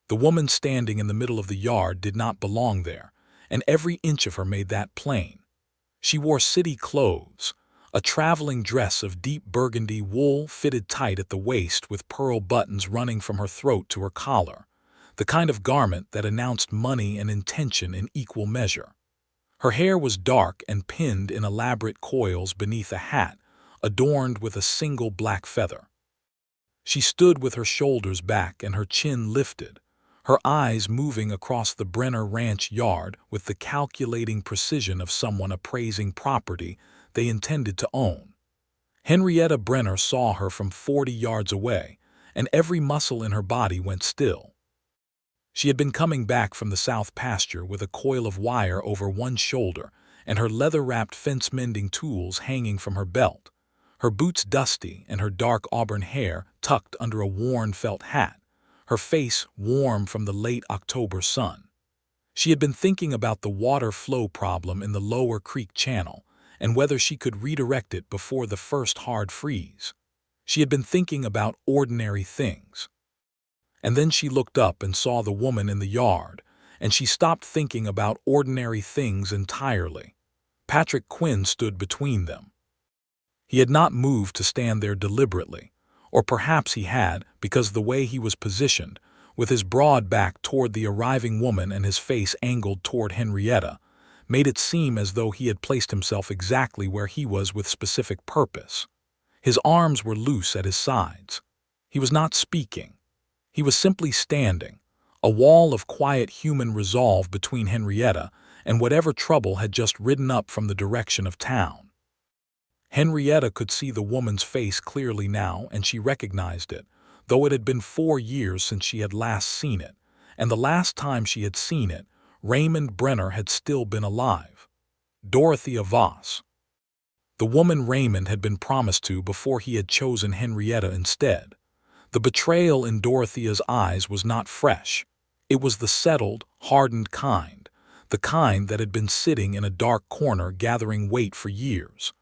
The woman standing in the middle of the yard did not belong there, and every inch of her made that plain. She wore city clothes, a traveling dress of deep burgundy wool fitted tight at the waist with pearl buttons running from her throat to her collar, the kind of garment that announced money and intention in equal measure. Her hair was dark and pinned in elaborate coils beneath a hat, adorned with a single black feather. She stood with her shoulders back and her chin lifted, her eyes moving across the Brenner Ranch yard with the calculating precision of someone appraising property they intended to own. Henrietta Brenner saw her from 40 yards away, and every muscle in her body went still. She had been coming back from the south pasture with a coil of wire over one shoulder and her leather-wrapped fence-mending tools hanging from her belt, her boots dusty and her dark auburn hair tucked under a worn felt hat, her face warm from the late October sun. She had been thinking about the water flow problem in the lower creek channel and whether she could redirect it before the first hard freeze. She had been thinking about ordinary things. And then she looked up and saw the woman in the yard, and she stopped thinking about ordinary things entirely. Patrick Quinn stood between them. He had not moved to stand there deliberately, or perhaps he had because the way he was positioned, with his broad back toward the arriving woman and his face angled toward Henrietta, made it seem as though he had placed himself exactly where he was with specific purpose. His arms were loose at his sides. He was not speaking. He was simply standing, a wall of quiet human resolve between Henrietta and whatever trouble had just ridden up from the direction of town. Henrietta could see the woman's face clearly now, and she recognized it, though it had been 4 years since she had last seen it, and the last time she had seen it, Raymond Brenner had still been alive. Dorothea Voss. The woman Raymond had been promised to before he had chosen Henrietta instead. The betrayal in Dorothea's eyes was not fresh. It was the settled, hardened kind, the kind that had been sitting in a dark corner gathering weight for years.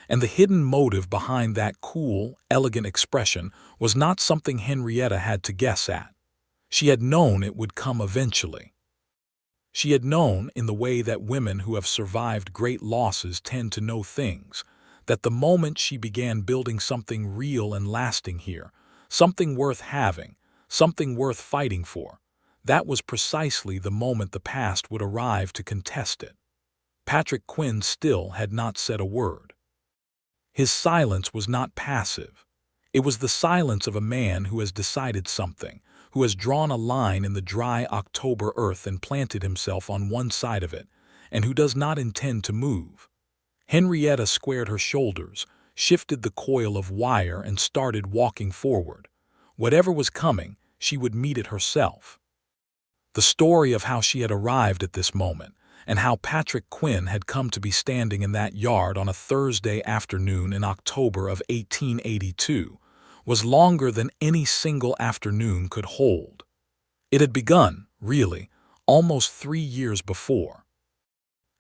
And the hidden motive behind that cool, elegant expression was not something Henrietta had to guess at. She had known it would come eventually. She had known, in the way that women who have survived great losses tend to know things, that the moment she began building something real and lasting here, something worth having, something worth fighting for, that was precisely the moment the past would arrive to contest it. Patrick Quinn still had not said a word. His silence was not passive. It was the silence of a man who has decided something, who has drawn a line in the dry October earth and planted himself on one side of it, and who does not intend to move. Henrietta squared her shoulders, shifted the coil of wire, and started walking forward. Whatever was coming, she would meet it herself. The story of how she had arrived at this moment, and how Patrick Quinn had come to be standing in that yard on a Thursday afternoon in October of 1882, was longer than any single afternoon could hold. It had begun, really, almost 3 years before.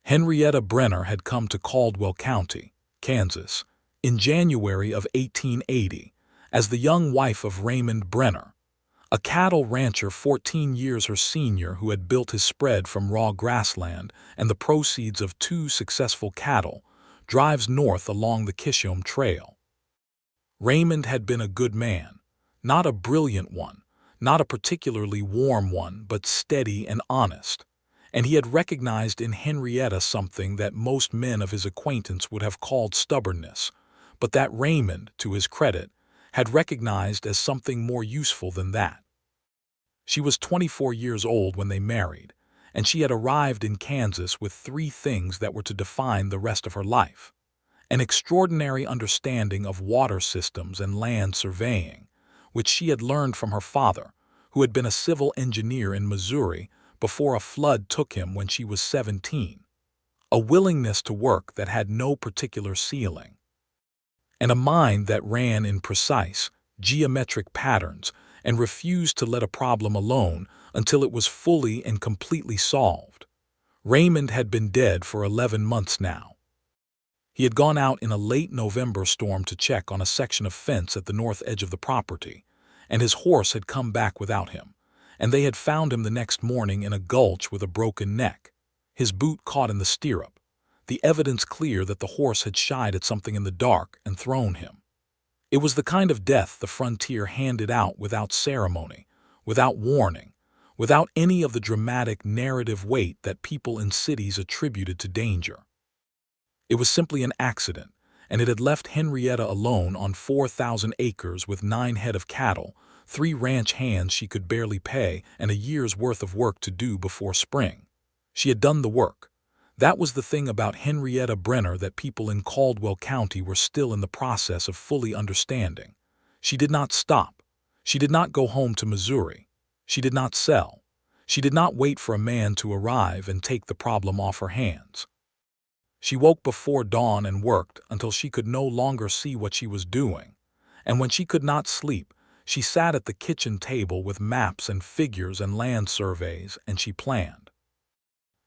Henrietta Brenner had come to Caldwell County, Kansas, in January of 1880, as the young wife of Raymond Brenner, a cattle rancher 14 years her senior who had built his spread from raw grassland and the proceeds of 2 successful cattle, drives north along the Kishom Trail. Raymond had been a good man, not a brilliant one, not a particularly warm one, but steady and honest, and he had recognized in Henrietta something that most men of his acquaintance would have called stubbornness, but that Raymond, to his credit, had recognized as something more useful than that. She was 24 years old when they married, and she had arrived in Kansas with 3 things that were to define the rest of her life: an extraordinary understanding of water systems and land surveying, which she had learned from her father, who had been a civil engineer in Missouri before a flood took him when she was 17, a willingness to work that had no particular ceiling, and a mind that ran in precise, geometric patterns and refused to let a problem alone until it was fully and completely solved. Raymond had been dead for 11 months now. He had gone out in a late November storm to check on a section of fence at the north edge of the property, and his horse had come back without him, and they had found him the next morning in a gulch with a broken neck, his boot caught in the stirrup, the evidence clear that the horse had shied at something in the dark and thrown him. It was the kind of death the frontier handed out without ceremony, without warning, without any of the dramatic narrative weight that people in cities attributed to danger. It was simply an accident, and it had left Henrietta alone on 4,000 acres with 9 head of cattle, 3 ranch hands she could barely pay, and a year's worth of work to do before spring. She had done the work. That was the thing about Henrietta Brenner that people in Caldwell County were still in the process of fully understanding. She did not stop. She did not go home to Missouri. She did not sell. She did not wait for a man to arrive and take the problem off her hands. She woke before dawn and worked until she could no longer see what she was doing. And when she could not sleep, she sat at the kitchen table with maps and figures and land surveys, and she planned.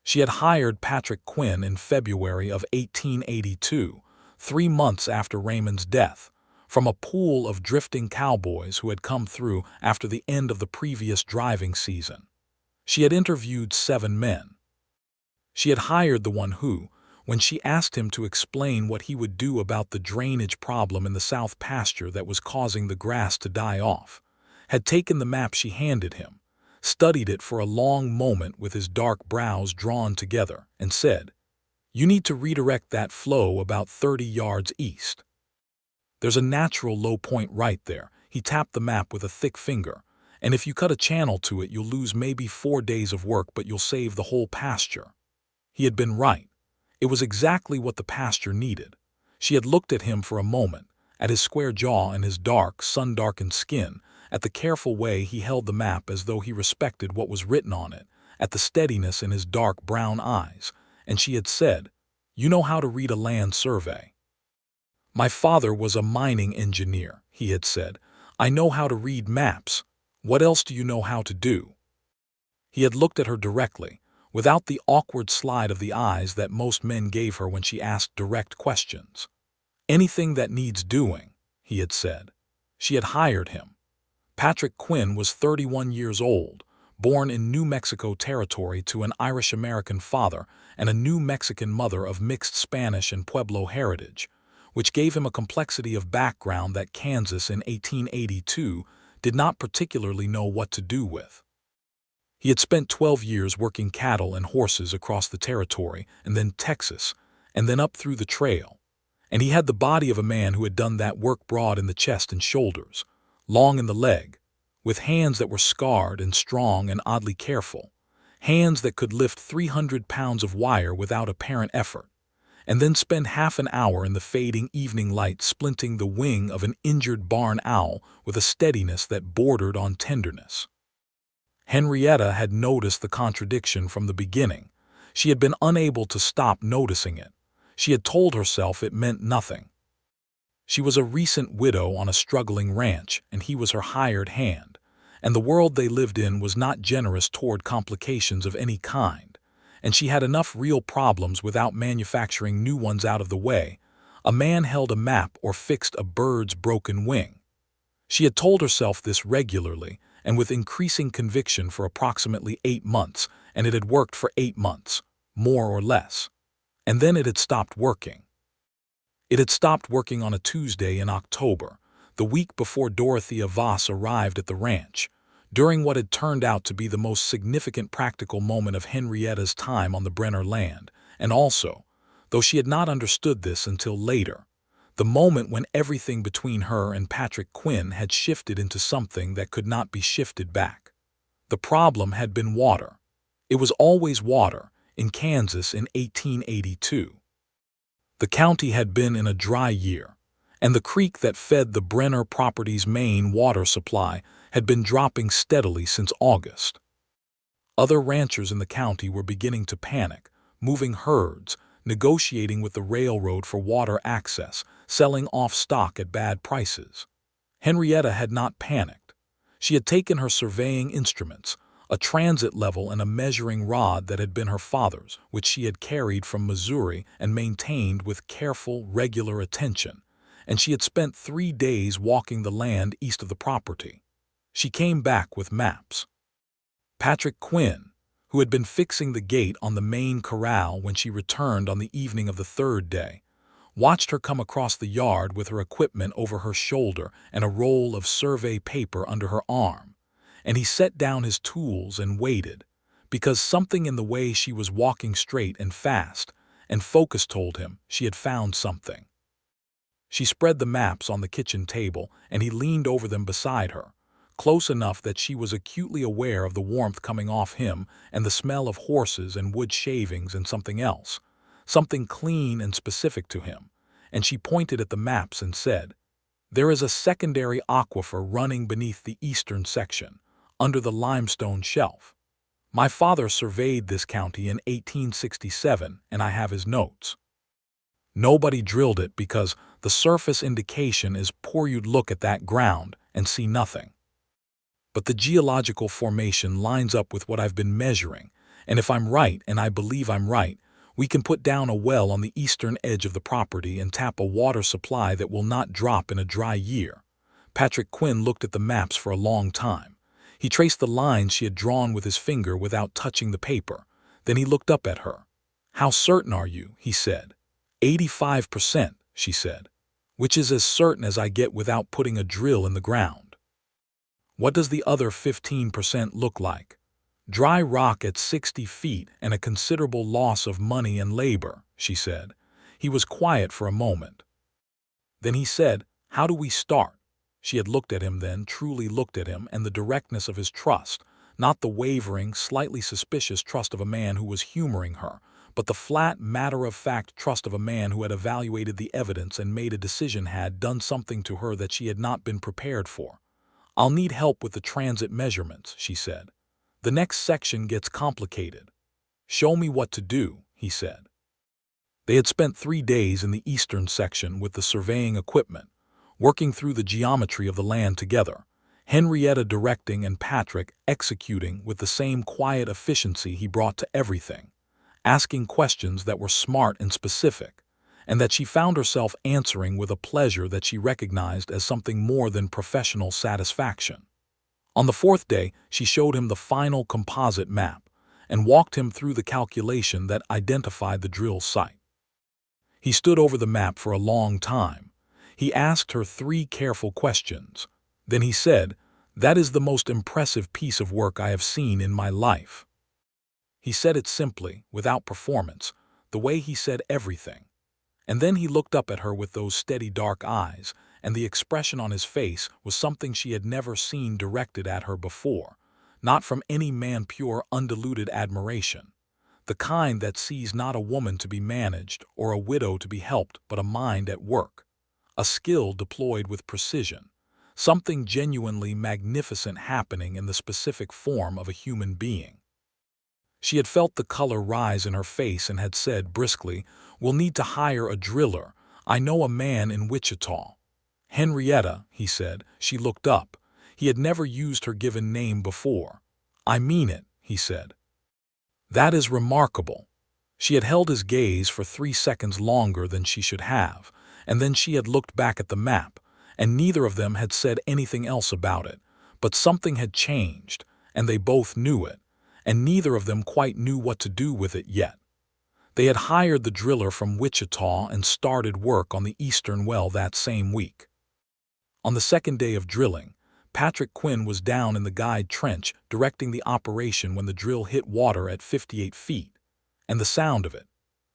She had hired Patrick Quinn in February of 1882, 3 months after Raymond's death, from a pool of drifting cowboys who had come through after the end of the previous driving season. She had interviewed 7 men. She had hired the one who, when she asked him to explain what he would do about the drainage problem in the south pasture that was causing the grass to die off, had taken the map she handed him, studied it for a long moment with his dark brows drawn together, and said, "You need to redirect that flow about 30 yards east. There's a natural low point right there." He tapped the map with a thick finger. "And if you cut a channel to it, you'll lose maybe 4 days of work, but you'll save the whole pasture." He had been right. It was exactly what the pasture needed. She had looked at him for a moment, at his square jaw and his dark, sun-darkened skin, at the careful way he held the map as though he respected what was written on it, at the steadiness in his dark brown eyes, and she had said, "You know how to read a land survey." "My father was a mining engineer," he had said. "I know how to read maps. What else do you know how to do?" He had looked at her directly, without the awkward slide of the eyes that most men gave her when she asked direct questions. "Anything that needs doing," he had said. She had hired him. Patrick Quinn was 31 years old, born in New Mexico Territory to an Irish-American father and a New Mexican mother of mixed Spanish and Pueblo heritage, which gave him a complexity of background that Kansas in 1882 did not particularly know what to do with. He had spent 12 years working cattle and horses across the territory, and then Texas, and then up through the trail. And he had the body of a man who had done that work broad in the chest and shoulders, long in the leg, with hands that were scarred and strong and oddly careful, hands that could lift 300 pounds of wire without apparent effort, and then spend half an hour in the fading evening light splinting the wing of an injured barn owl with a steadiness that bordered on tenderness. Henrietta had noticed the contradiction from the beginning. She had been unable to stop noticing it. She had told herself it meant nothing. She was a recent widow on a struggling ranch, and he was her hired hand, and the world they lived in was not generous toward complications of any kind, and she had enough real problems without manufacturing new ones out of the way. A man held a map or fixed a bird's broken wing. She had told herself this regularly and with increasing conviction for approximately 8 months, and it had worked for 8 months, more or less. And then it had stopped working. It had stopped working on a Tuesday in October, the week before Dorothea Voss arrived at the ranch, during what had turned out to be the most significant practical moment of Henrietta's time on the Brenner land, and also, though she had not understood this until later, the moment when everything between her and Patrick Quinn had shifted into something that could not be shifted back. The problem had been water. It was always water in Kansas in 1882. The county had been in a dry year, and the creek that fed the Brenner property's main water supply had been dropping steadily since August. Other ranchers in the county were beginning to panic, moving herds, negotiating with the railroad for water access, selling off stock at bad prices. Henrietta had not panicked. She had taken her surveying instruments, a transit level and a measuring rod that had been her father's, which she had carried from Missouri and maintained with careful, regular attention, and she had spent 3 days walking the land east of the property. She came back with maps. Patrick Quinn, who had been fixing the gate on the main corral when she returned on the evening of the third day, watched her come across the yard with her equipment over her shoulder and a roll of survey paper under her arm, and he set down his tools and waited, because something in the way she was walking straight and fast and focused told him she had found something. She spread the maps on the kitchen table, and he leaned over them beside her, close enough that she was acutely aware of the warmth coming off him and the smell of horses and wood shavings and something else, something clean and specific to him, and she pointed at the maps and said, "There is a secondary aquifer running beneath the eastern section, under the limestone shelf. My father surveyed this county in 1867, and I have his notes. Nobody drilled it because the surface indication is poor. You'd look at that ground and see nothing. But the geological formation lines up with what I've been measuring, and if I'm right, and I believe I'm right, we can put down a well on the eastern edge of the property and tap a water supply that will not drop in a dry year." Patrick Quinn looked at the maps for a long time. He traced the lines she had drawn with his finger without touching the paper. Then he looked up at her. "How certain are you?" he said. 85%, she said, "which is as certain as I get without putting a drill in the ground." "What does the other 15% look like?" "Dry rock at 60 feet and a considerable loss of money and labor," she said. He was quiet for a moment. Then he said, "How do we start?" She had looked at him then, truly looked at him, and the directness of his trust, not the wavering, slightly suspicious trust of a man who was humoring her, but the flat, matter-of-fact trust of a man who had evaluated the evidence and made a decision, had done something to her that she had not been prepared for. "I'll need help with the transit measurements," she said. "The next section gets complicated." "Show me what to do," he said. They had spent 3 days in the eastern section with the surveying equipment, working through the geometry of the land together, Henrietta directing and Patrick executing with the same quiet efficiency he brought to everything, asking questions that were smart and specific, and that she found herself answering with a pleasure that she recognized as something more than professional satisfaction. On the 4th day, she showed him the final composite map and walked him through the calculation that identified the drill site. He stood over the map for a long time. He asked her 3 careful questions. Then he said, "That is the most impressive piece of work I have seen in my life." He said it simply, without performance, the way he said everything. And then he looked up at her with those steady dark eyes, and the expression on his face was something she had never seen directed at her before, not from any man, pure, undiluted admiration, the kind that sees not a woman to be managed or a widow to be helped, but a mind at work, a skill deployed with precision, something genuinely magnificent happening in the specific form of a human being. She had felt the color rise in her face and had said briskly, "We'll need to hire a driller. I know a man in Wichita." "Henrietta," he said. She looked up. He had never used her given name before. "I mean it," he said. "That is remarkable." She had held his gaze for 3 seconds longer than she should have, and then she had looked back at the map, and neither of them had said anything else about it, but something had changed, and they both knew it, and neither of them quite knew what to do with it yet. They had hired the driller from Wichita and started work on the eastern well that same week. On the 2nd day of drilling, Patrick Quinn was down in the guide trench directing the operation when the drill hit water at 58 feet, and the sound of it,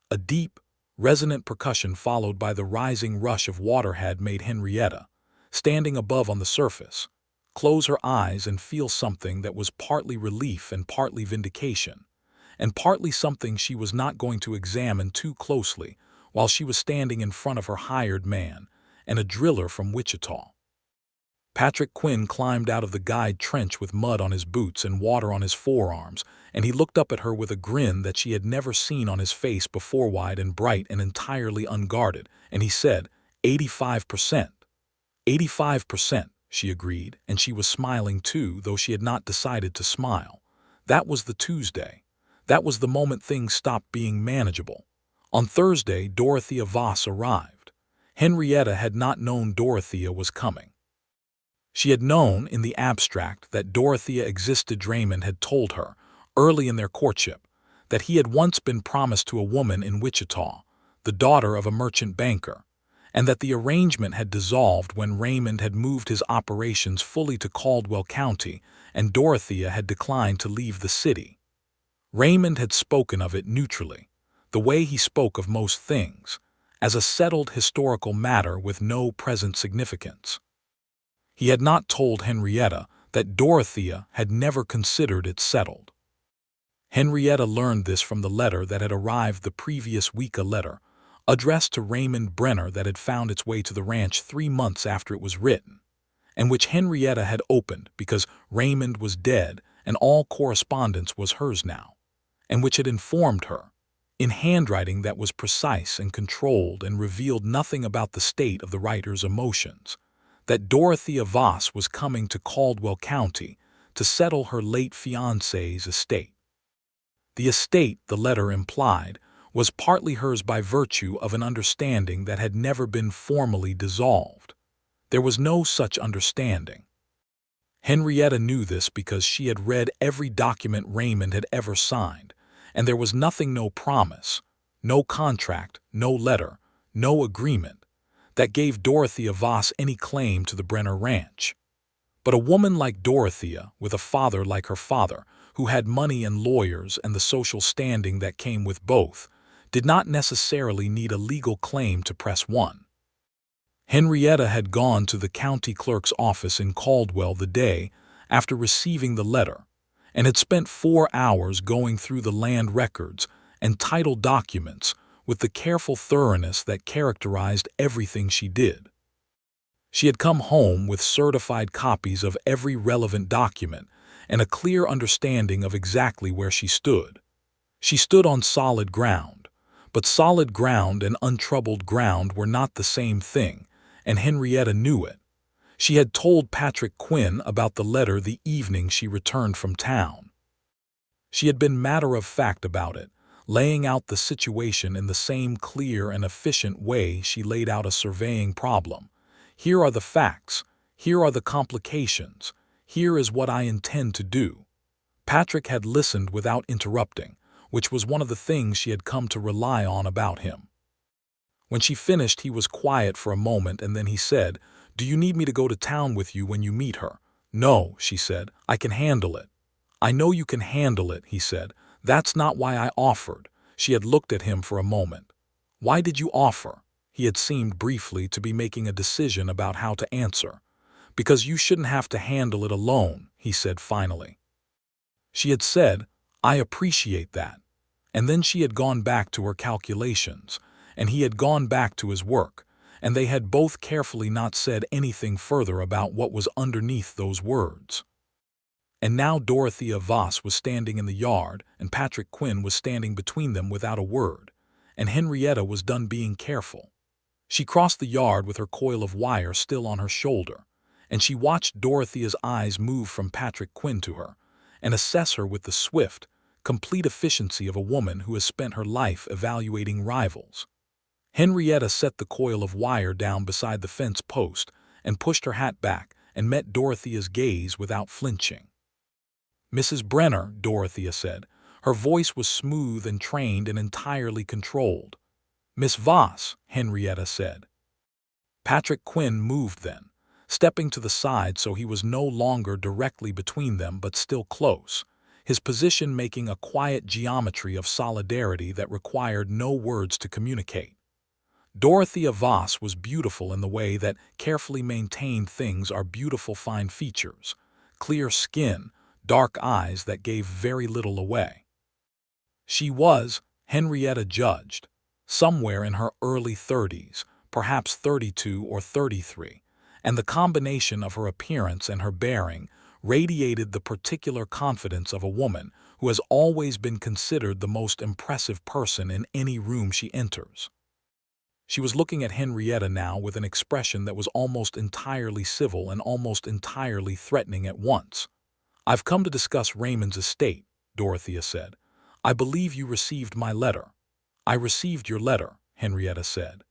a deep, resonant percussion followed by the rising rush of water, had made Henrietta, standing above on the surface, close her eyes and feel something that was partly relief and partly vindication, and partly something she was not going to examine too closely while she was standing in front of her hired man and a driller from Wichita. Patrick Quinn climbed out of the guide trench with mud on his boots and water on his forearms, and he looked up at her with a grin that she had never seen on his face before, wide and bright and entirely unguarded, and he said, 85%. 85%, she agreed, and she was smiling too, though she had not decided to smile. That was the Tuesday. That was the moment things stopped being manageable. On Thursday, Dorothea Voss arrived. Henrietta had not known Dorothea was coming. She had known, in the abstract, that Dorothea existed. Raymond had told her, early in their courtship, that he had once been promised to a woman in Wichita, the daughter of a merchant banker, and that the arrangement had dissolved when Raymond had moved his operations fully to Caldwell County and Dorothea had declined to leave the city. Raymond had spoken of it neutrally, the way he spoke of most things, as a settled historical matter with no present significance. He had not told Henrietta that Dorothea had never considered it settled. Henrietta learned this from the letter that had arrived the previous week, a letter addressed to Raymond Brenner that had found its way to the ranch 3 months after it was written, and which Henrietta had opened because Raymond was dead and all correspondence was hers now, and which had informed her, in handwriting that was precise and controlled and revealed nothing about the state of the writer's emotions, that Dorothea Voss was coming to Caldwell County to settle her late fiancé's estate. The estate, the letter implied, was partly hers by virtue of an understanding that had never been formally dissolved. There was no such understanding. Henrietta knew this because she had read every document Raymond had ever signed, and there was nothing, no promise, no contract, no letter, no agreement, that gave Dorothea Voss any claim to the Brenner Ranch. But a woman like Dorothea, with a father like her father, who had money and lawyers and the social standing that came with both, did not necessarily need a legal claim to press one. Henrietta had gone to the county clerk's office in Caldwell the day after receiving the letter, and had spent 4 hours going through the land records and title documents with the careful thoroughness that characterized everything she did. She had come home with certified copies of every relevant document and a clear understanding of exactly where she stood. She stood on solid ground, but solid ground and untroubled ground were not the same thing, and Henrietta knew it. She had told Patrick Quinn about the letter the evening she returned from town. She had been matter-of-fact about it, laying out the situation in the same clear and efficient way she laid out a surveying problem. Here are the facts. Here are the complications. Here is what I intend to do. Patrick had listened without interrupting, which was one of the things she had come to rely on about him. When she finished, he was quiet for a moment, and then he said, "Do you need me to go to town with you when you meet her?" "No," she said. "I can handle it." "I know you can handle it," he said. "That's not why I offered." She had looked at him for a moment. "Why did you offer?" He had seemed briefly to be making a decision about how to answer. "Because you shouldn't have to handle it alone," he said finally. She had said, "I appreciate that." And then she had gone back to her calculations, and he had gone back to his work, and they had both carefully not said anything further about what was underneath those words. And now Dorothea Voss was standing in the yard, and Patrick Quinn was standing between them without a word, and Henrietta was done being careful. She crossed the yard with her coil of wire still on her shoulder, and she watched Dorothea's eyes move from Patrick Quinn to her, and assess her with the swift, complete efficiency of a woman who has spent her life evaluating rivals. Henrietta set the coil of wire down beside the fence post and pushed her hat back and met Dorothea's gaze without flinching. "Mrs. Brenner," Dorothea said. Her voice was smooth and trained and entirely controlled. "Miss Voss," Henrietta said. Patrick Quinn moved then, stepping to the side so he was no longer directly between them but still close, his position making a quiet geometry of solidarity that required no words to communicate. Dorothea Voss was beautiful in the way that carefully maintained things are beautiful: fine features, clear skin, dark eyes that gave very little away. She was, Henrietta judged, somewhere in her early 30s, perhaps 32 or 33, and the combination of her appearance and her bearing radiated the particular confidence of a woman who has always been considered the most impressive person in any room she enters. She was looking at Henrietta now with an expression that was almost entirely civil and almost entirely threatening at once. "I've come to discuss Raymond's estate," Dorothea said. "I believe you received my letter." "I received your letter," Henrietta said.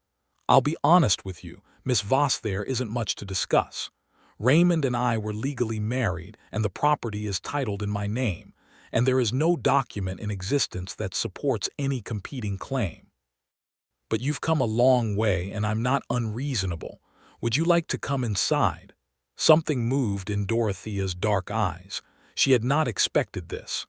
"I'll be honest with you, Miss Voss, there isn't much to discuss. Raymond and I were legally married, and the property is titled in my name, and there is no document in existence that supports any competing claim. But you've come a long way, and I'm not unreasonable. Would you like to come inside?" Something moved in Dorothea's dark eyes. She had not expected this.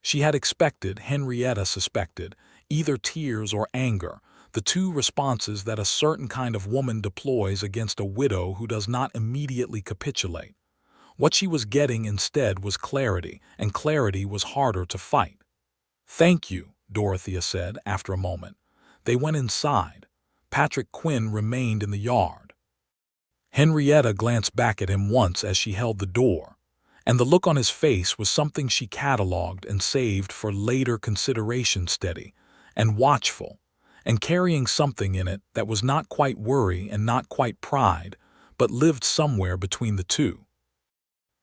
She had expected, Henrietta suspected, either tears or anger, the two responses that a certain kind of woman deploys against a widow who does not immediately capitulate. What she was getting instead was clarity, and clarity was harder to fight. "Thank you," Dorothea said after a moment. They went inside. Patrick Quinn remained in the yard. Henrietta glanced back at him once as she held the door, and the look on his face was something she catalogued and saved for later consideration, steady and watchful, and carrying something in it that was not quite worry and not quite pride, but lived somewhere between the two.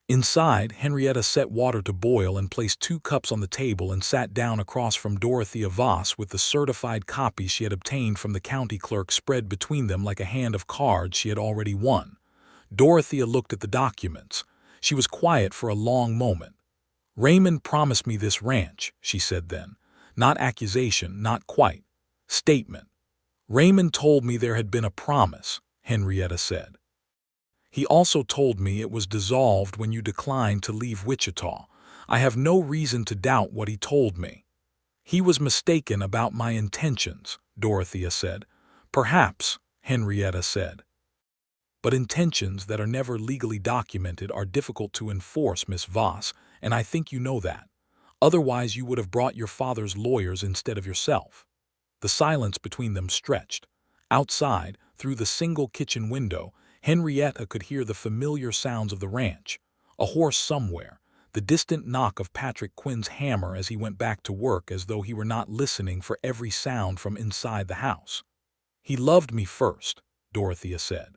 Inside, Henrietta set water to boil and placed 2 cups on the table and sat down across from Dorothea Voss with the certified copy she had obtained from the county clerk spread between them like a hand of cards she had already won. Dorothea looked at the documents. She was quiet for a long moment. "Raymond promised me this ranch," she said then. "Not accusation, not quite. Statement." "Raymond told me there had been a promise," Henrietta said. "He also told me it was dissolved when you declined to leave Wichita. I have no reason to doubt what he told me." "He was mistaken about my intentions," Dorothea said. "Perhaps," Henrietta said. "But intentions that are never legally documented are difficult to enforce, Miss Voss, and I think you know that. Otherwise you would have brought your father's lawyers instead of yourself." The silence between them stretched. Outside, through the single kitchen window, Henrietta could hear the familiar sounds of the ranch, a horse somewhere, the distant knock of Patrick Quinn's hammer as he went back to work as though he were not listening for every sound from inside the house. "He loved me first," Dorothea said.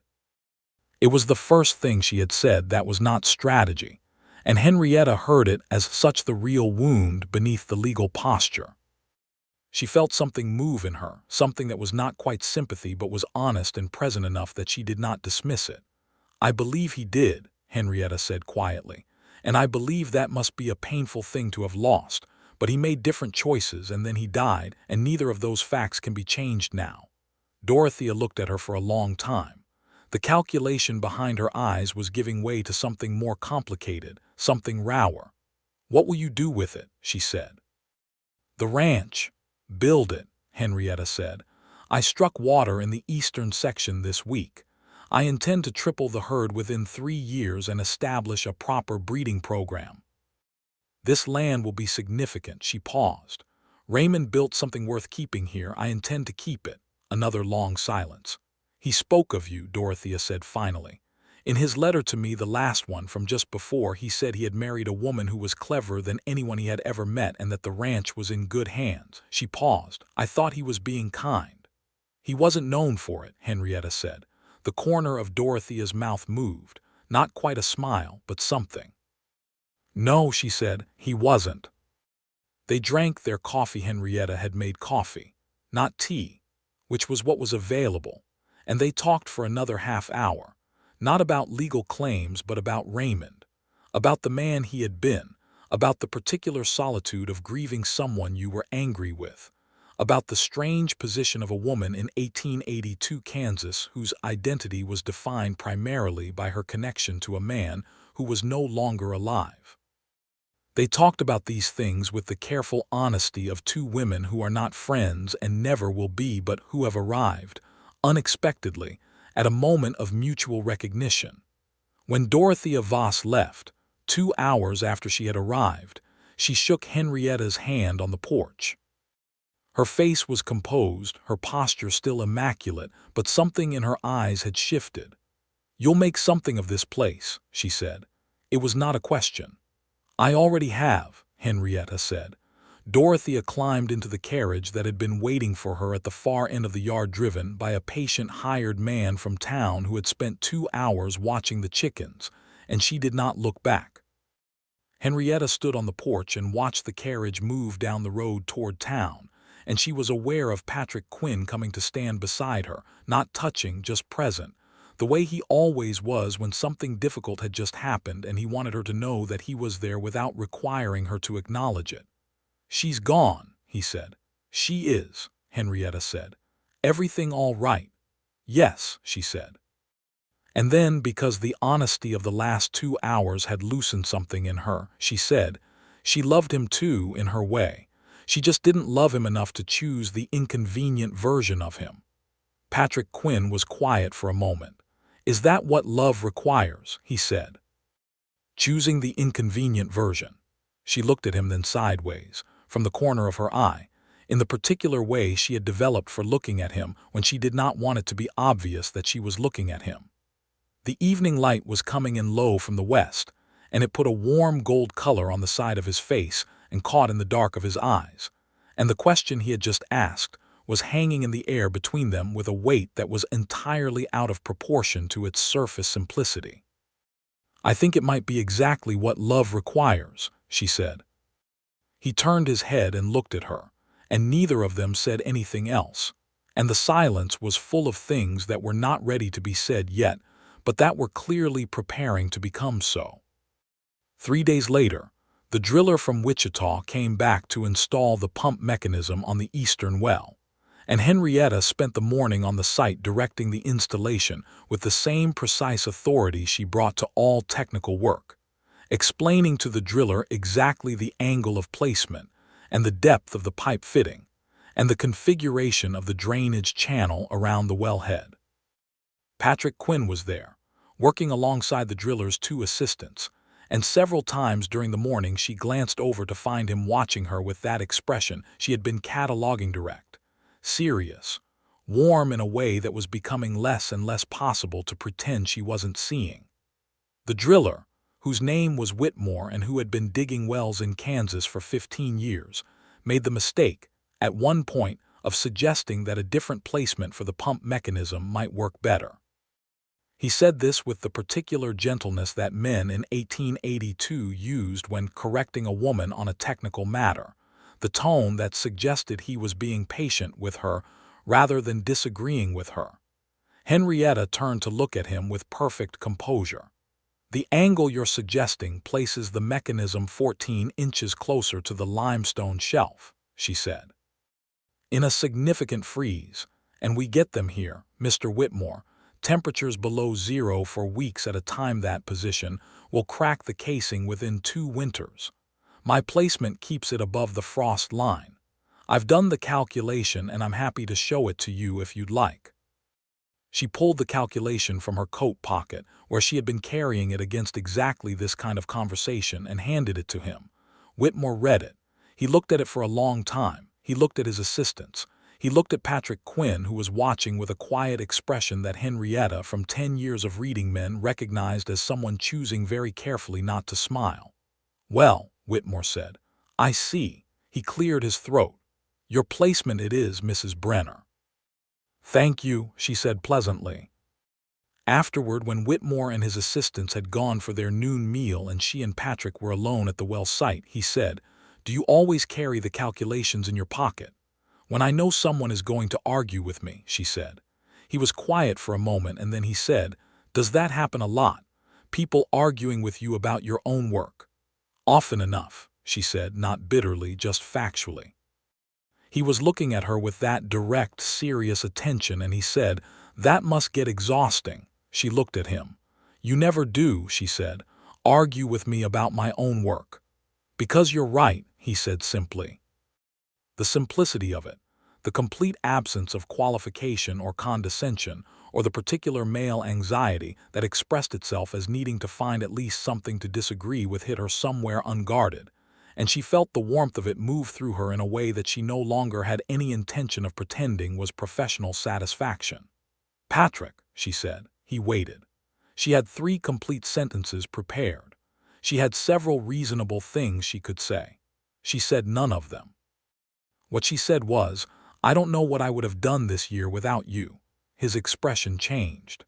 It was the first thing she had said that was not strategy, and Henrietta heard it as such, the real wound beneath the legal posture. She felt something move in her, something that was not quite sympathy but was honest and present enough that she did not dismiss it. "I believe he did," Henrietta said quietly, "and I believe that must be a painful thing to have lost, but he made different choices and then he died, and neither of those facts can be changed now." Dorothea looked at her for a long time. The calculation behind her eyes was giving way to something more complicated, something rower. "What will you do with it?" she said. "The ranch. Build it," Henrietta said. "I struck water in the eastern section this week. I intend to triple the herd within 3 years and establish a proper breeding program. This land will be significant." She paused. "Raymond built something worth keeping here. I intend to keep it." Another long silence. "He spoke of you," Dorothea said finally. "In his letter to me, the last one from just before, he said he had married a woman who was cleverer than anyone he had ever met and that the ranch was in good hands." She paused. "I thought he was being kind." "He wasn't known for it," Henrietta said. The corner of Dorothea's mouth moved. Not quite a smile, but something. "No," she said, "he wasn't." They drank their coffee. Henrietta had made coffee, not tea, which was what was available, and they talked for another half hour. Not about legal claims, but about Raymond, about the man he had been, about the particular solitude of grieving someone you were angry with, about the strange position of a woman in 1882 Kansas whose identity was defined primarily by her connection to a man who was no longer alive. They talked about these things with the careful honesty of 2 women who are not friends and never will be, but who have arrived, unexpectedly, at a moment of mutual recognition. When Dorothea Voss left, 2 hours after she had arrived, she shook Henrietta's hand on the porch. Her face was composed, her posture still immaculate, but something in her eyes had shifted. "You'll make something of this place," she said. It was not a question. "I already have," Henrietta said. Dorothea climbed into the carriage that had been waiting for her at the far end of the yard, driven by a patient hired man from town who had spent 2 hours watching the chickens, and she did not look back. Henrietta stood on the porch and watched the carriage move down the road toward town, and she was aware of Patrick Quinn coming to stand beside her, not touching, just present, the way he always was when something difficult had just happened and he wanted her to know that he was there without requiring her to acknowledge it. "She's gone," he said. "She is," Henrietta said. "Everything all right?" "Yes," she said. And then, because the honesty of the last 2 hours had loosened something in her, she said, she loved him too in her way. She just didn't love him enough to choose the inconvenient version of him. Patrick Quinn was quiet for a moment. "Is that what love requires?" he said. "Choosing the inconvenient version." She looked at him then sideways, from the corner of her eye, in the particular way she had developed for looking at him when she did not want it to be obvious that she was looking at him. The evening light was coming in low from the west, and it put a warm gold color on the side of his face and caught in the dark of his eyes, and the question he had just asked was hanging in the air between them with a weight that was entirely out of proportion to its surface simplicity. "I think it might be exactly what love requires," she said. He turned his head and looked at her, and neither of them said anything else, and the silence was full of things that were not ready to be said yet, but that were clearly preparing to become so. 3 days later, the driller from Wichita came back to install the pump mechanism on the eastern well, and Henrietta spent the morning on the site directing the installation with the same precise authority she brought to all technical work, explaining to the driller exactly the angle of placement and the depth of the pipe fitting and the configuration of the drainage channel around the wellhead. Patrick Quinn was there, working alongside the driller's 2 assistants, and several times during the morning she glanced over to find him watching her with that expression she had been cataloging: direct, serious, warm in a way that was becoming less and less possible to pretend she wasn't seeing. The driller, whose name was Whitmore and who had been digging wells in Kansas for 15 years, made the mistake, at one point, of suggesting that a different placement for the pump mechanism might work better. He said this with the particular gentleness that men in 1882 used when correcting a woman on a technical matter, the tone that suggested he was being patient with her rather than disagreeing with her. Henrietta turned to look at him with perfect composure. "The angle you're suggesting places the mechanism 14 inches closer to the limestone shelf," she said. "In a significant freeze, and we get them here, Mr. Whitmore, temperatures below zero for weeks at a time, that position will crack the casing within 2 winters. My placement keeps it above the frost line. I've done the calculation and I'm happy to show it to you if you'd like." She pulled the calculation from her coat pocket, where she had been carrying it against exactly this kind of conversation, and handed it to him. Whitmore read it. He looked at it for a long time. He looked at his assistants. He looked at Patrick Quinn, who was watching with a quiet expression that Henrietta, from 10 years of reading men, recognized as someone choosing very carefully not to smile. "Well," Whitmore said, "I see." He cleared his throat. "Your placement it is, Mrs. Brenner." "Thank you," she said pleasantly. Afterward, when Whitmore and his assistants had gone for their noon meal and she and Patrick were alone at the well site, he said, "Do you always carry the calculations in your pocket?" "When I know someone is going to argue with me," she said. He was quiet for a moment, and then he said, "Does that happen a lot? People arguing with you about your own work?" "Often enough," she said, not bitterly, just factually. He was looking at her with that direct, serious attention, and he said, "That must get exhausting." She looked at him. "You never do," she said, "argue with me about my own work." "Because you're right," he said simply. The simplicity of it, the complete absence of qualification or condescension, or the particular male anxiety that expressed itself as needing to find at least something to disagree with, hit her somewhere unguarded, and she felt the warmth of it move through her in a way that she no longer had any intention of pretending was professional satisfaction. "Patrick," she said. He waited. She had 3 complete sentences prepared. She had several reasonable things she could say. She said none of them. What she said was, "I don't know what I would have done this year without you." His expression changed.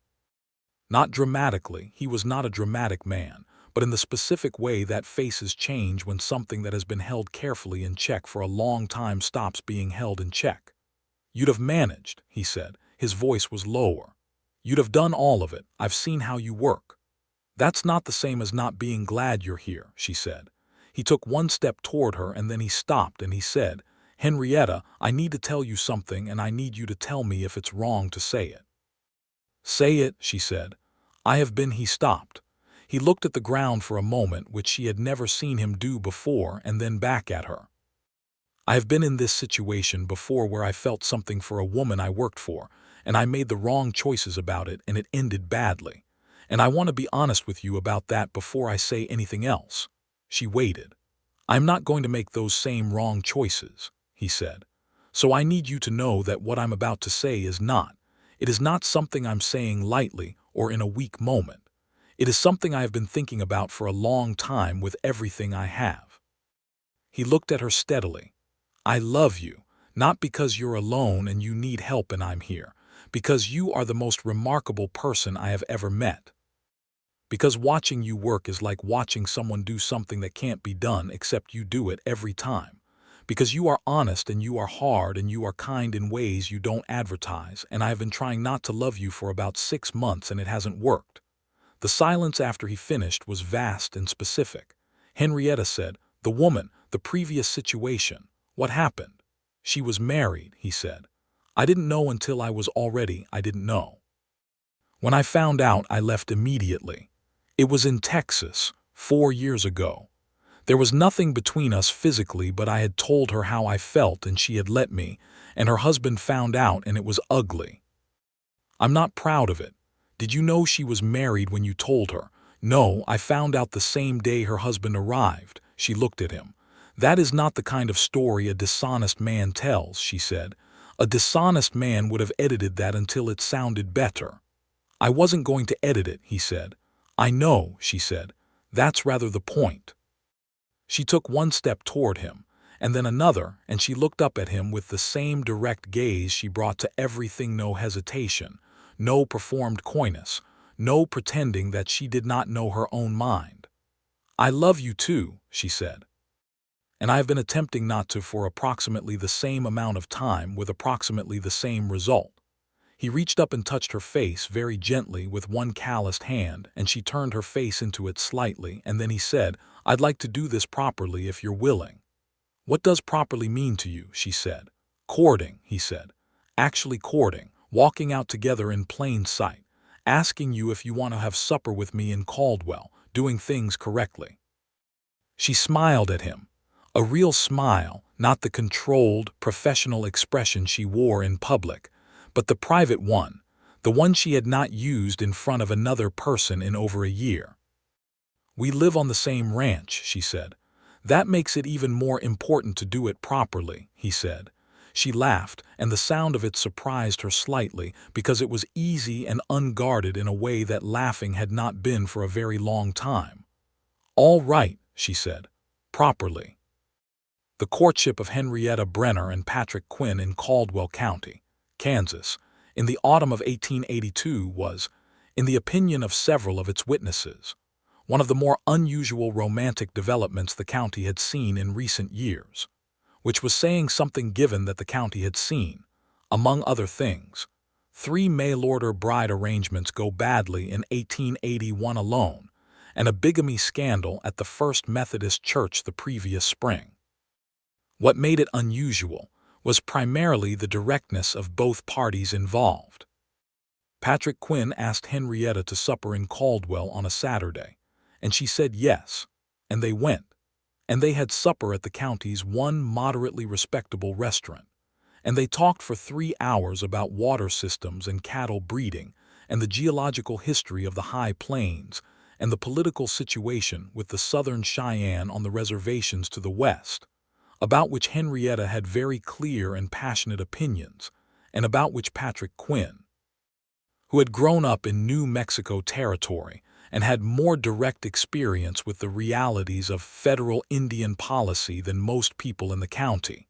Not dramatically, he was not a dramatic man, but in the specific way that faces change when something that has been held carefully in check for a long time stops being held in check. "You'd have managed," he said. His voice was lower. You'd have done all of it. I've seen how you work." "That's not the same as not being glad you're here," she said. He took one step toward her and then he stopped and he said, "Henrietta, I need to tell you something and I need you to tell me if it's wrong to say it." "Say it," she said. "I have been—" He stopped. He looked at the ground for a moment, which she had never seen him do before, and then back at her. "I have been in this situation before where I felt something for a woman I worked for, and I made the wrong choices about it and it ended badly. And I want to be honest with you about that before I say anything else." She waited. "I'm not going to make those same wrong choices," he said. "So I need you to know that what I'm about to say is not. It is not something I'm saying lightly or in a weak moment. It is something I have been thinking about for a long time with everything I have." He looked at her steadily. "I love you, not because you're alone and you need help and I'm here, because you are the most remarkable person I have ever met. Because watching you work is like watching someone do something that can't be done except you do it every time. Because you are honest and you are hard and you are kind in ways you don't advertise, and I have been trying not to love you for about 6 months and it hasn't worked." The silence after he finished was vast and specific. Henrietta said, "The woman, the previous situation, what happened?" "She was married," he said. "I didn't know until I didn't know. When I found out, I left immediately. It was in Texas, 4 years ago. There was nothing between us physically, but I had told her how I felt and she had let me, and her husband found out and it was ugly. I'm not proud of it. Did you know she was married when you told her?" "No, I found out the same day her husband arrived." She looked at him. "That is not the kind of story a dishonest man tells," she said. "A dishonest man would have edited that until it sounded better." "I wasn't going to edit it," he said. "I know," she said. "That's rather the point." She took one step toward him, and then another, and she looked up at him with the same direct gaze she brought to everything. No hesitation, no performed coyness, no pretending that she did not know her own mind. "I love you too," she said. "And I have been attempting not to for approximately the same amount of time with approximately the same result." He reached up and touched her face very gently with one calloused hand, and she turned her face into it slightly, and then he said, "I'd like to do this properly if you're willing." "What does properly mean to you?" she said. "Courting," he said. "Actually courting, walking out together in plain sight, asking you if you want to have supper with me in Caldwell, doing things correctly." She smiled at him. A real smile, not the controlled, professional expression she wore in public, but the private one, the one she had not used in front of another person in over a year. "We live on the same ranch," she said. "That makes it even more important to do it properly," he said. She laughed, and the sound of it surprised her slightly because it was easy and unguarded in a way that laughing had not been for a very long time. "All right," she said. "Properly." The courtship of Henrietta Brenner and Patrick Quinn in Caldwell County, Kansas, in the autumn of 1882 was, in the opinion of several of its witnesses, one of the more unusual romantic developments the county had seen in recent years, which was saying something given that the county had seen, among other things, 3 mail-order bride arrangements go badly in 1881 alone, and a bigamy scandal at the First Methodist Church the previous spring. What made it unusual was primarily the directness of both parties involved. Patrick Quinn asked Henrietta to supper in Caldwell on a Saturday, and she said yes, and they went, and they had supper at the county's one moderately respectable restaurant, and they talked for 3 hours about water systems and cattle breeding and the geological history of the High Plains and the political situation with the Southern Cheyenne on the reservations to the west, about which Henrietta had very clear and passionate opinions, and about which Patrick Quinn, who had grown up in New Mexico territory and had more direct experience with the realities of federal Indian policy than most people in the county,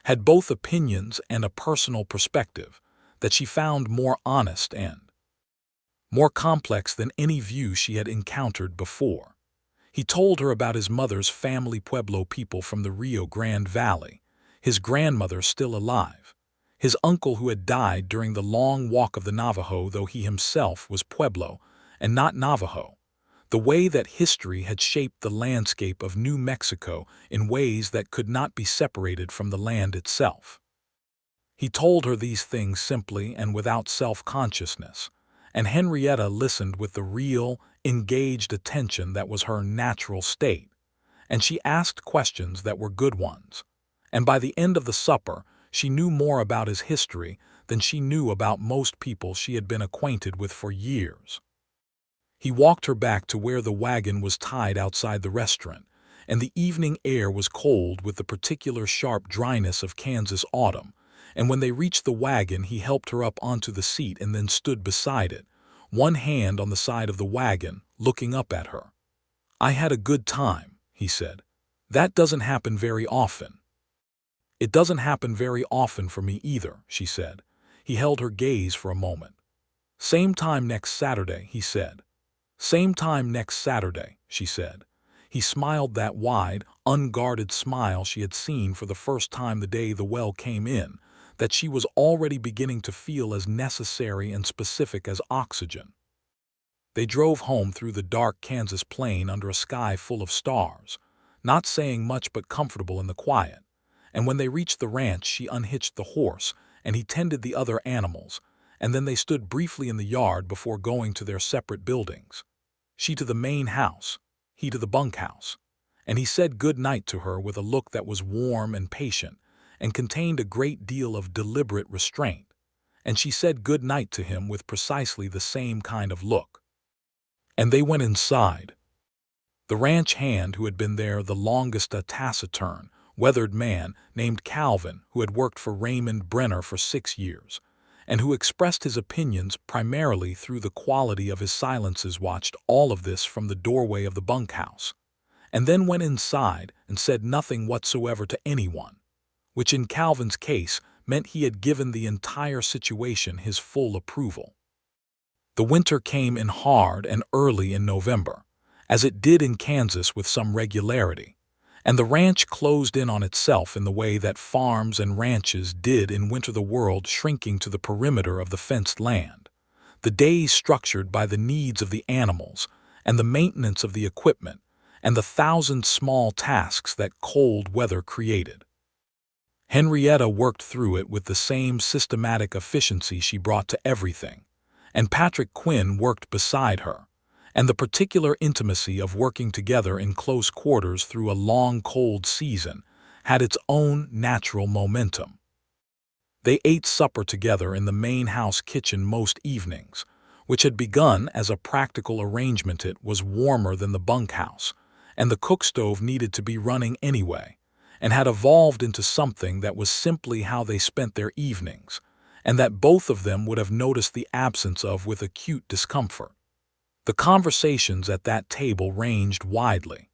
had both opinions and a personal perspective that she found more honest and more complex than any view she had encountered before. He told her about his mother's family Pueblo people from the Rio Grande Valley, his grandmother still alive. His uncle who had died during the long walk of the Navajo, though he himself was Pueblo and not Navajo. The way that history had shaped the landscape of New Mexico in ways that could not be separated from the land itself. He told her these things simply and without self-consciousness, and Henrietta listened with the real, engaged attention that was her natural state, and she asked questions that were good ones. And by the end of the supper, she knew more about his history than she knew about most people she had been acquainted with for years. He walked her back to where the wagon was tied outside the restaurant, and the evening air was cold with the particular sharp dryness of Kansas autumn, and when they reached the wagon he helped her up onto the seat and then stood beside it, one hand on the side of the wagon, looking up at her. "I had a good time," he said. "That doesn't happen very often." "It doesn't happen very often for me either," she said. He held her gaze for a moment. "Same time next Saturday," he said. "Same time next Saturday," she said. He smiled that wide, unguarded smile she had seen for the first time the day the well came in, that she was already beginning to feel as necessary and specific as oxygen. They drove home through the dark Kansas plain under a sky full of stars, not saying much but comfortable in the quiet. And when they reached the ranch she unhitched the horse, and he tended the other animals, and then they stood briefly in the yard before going to their separate buildings. She to the main house, he to the bunkhouse, and he said good night to her with a look that was warm and patient, and contained a great deal of deliberate restraint, and she said good night to him with precisely the same kind of look. And they went inside. The ranch hand who had been there the longest, a taciturn, weathered man named Calvin, who had worked for Raymond Brenner for 6 years, and who expressed his opinions primarily through the quality of his silences, watched all of this from the doorway of the bunkhouse, and then went inside and said nothing whatsoever to anyone, which in Calvin's case meant he had given the entire situation his full approval. The winter came in hard and early in November, as it did in Kansas with some regularity, and the ranch closed in on itself in the way that farms and ranches did in winter, the world shrinking to the perimeter of the fenced land, the days structured by the needs of the animals and the maintenance of the equipment and the thousand small tasks that cold weather created. Henrietta worked through it with the same systematic efficiency she brought to everything, and Patrick Quinn worked beside her, and the particular intimacy of working together in close quarters through a long cold season had its own natural momentum. They ate supper together in the main house kitchen most evenings, which had begun as a practical arrangement. It was warmer than the bunkhouse, and the cook stove needed to be running anyway, and had evolved into something that was simply how they spent their evenings, and that both of them would have noticed the absence of with acute discomfort. The conversations at that table ranged widely.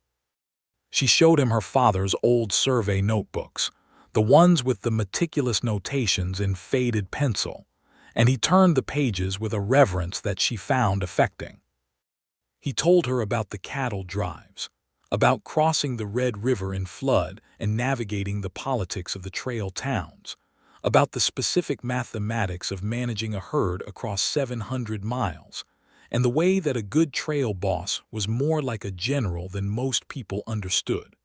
She showed him her father's old survey notebooks, the ones with the meticulous notations in faded pencil, and he turned the pages with a reverence that she found affecting. He told her about the cattle drives, about crossing the Red River in flood and navigating the politics of the trail towns, about the specific mathematics of managing a herd across 700 miles, and the way that a good trail boss was more like a general than most people understood.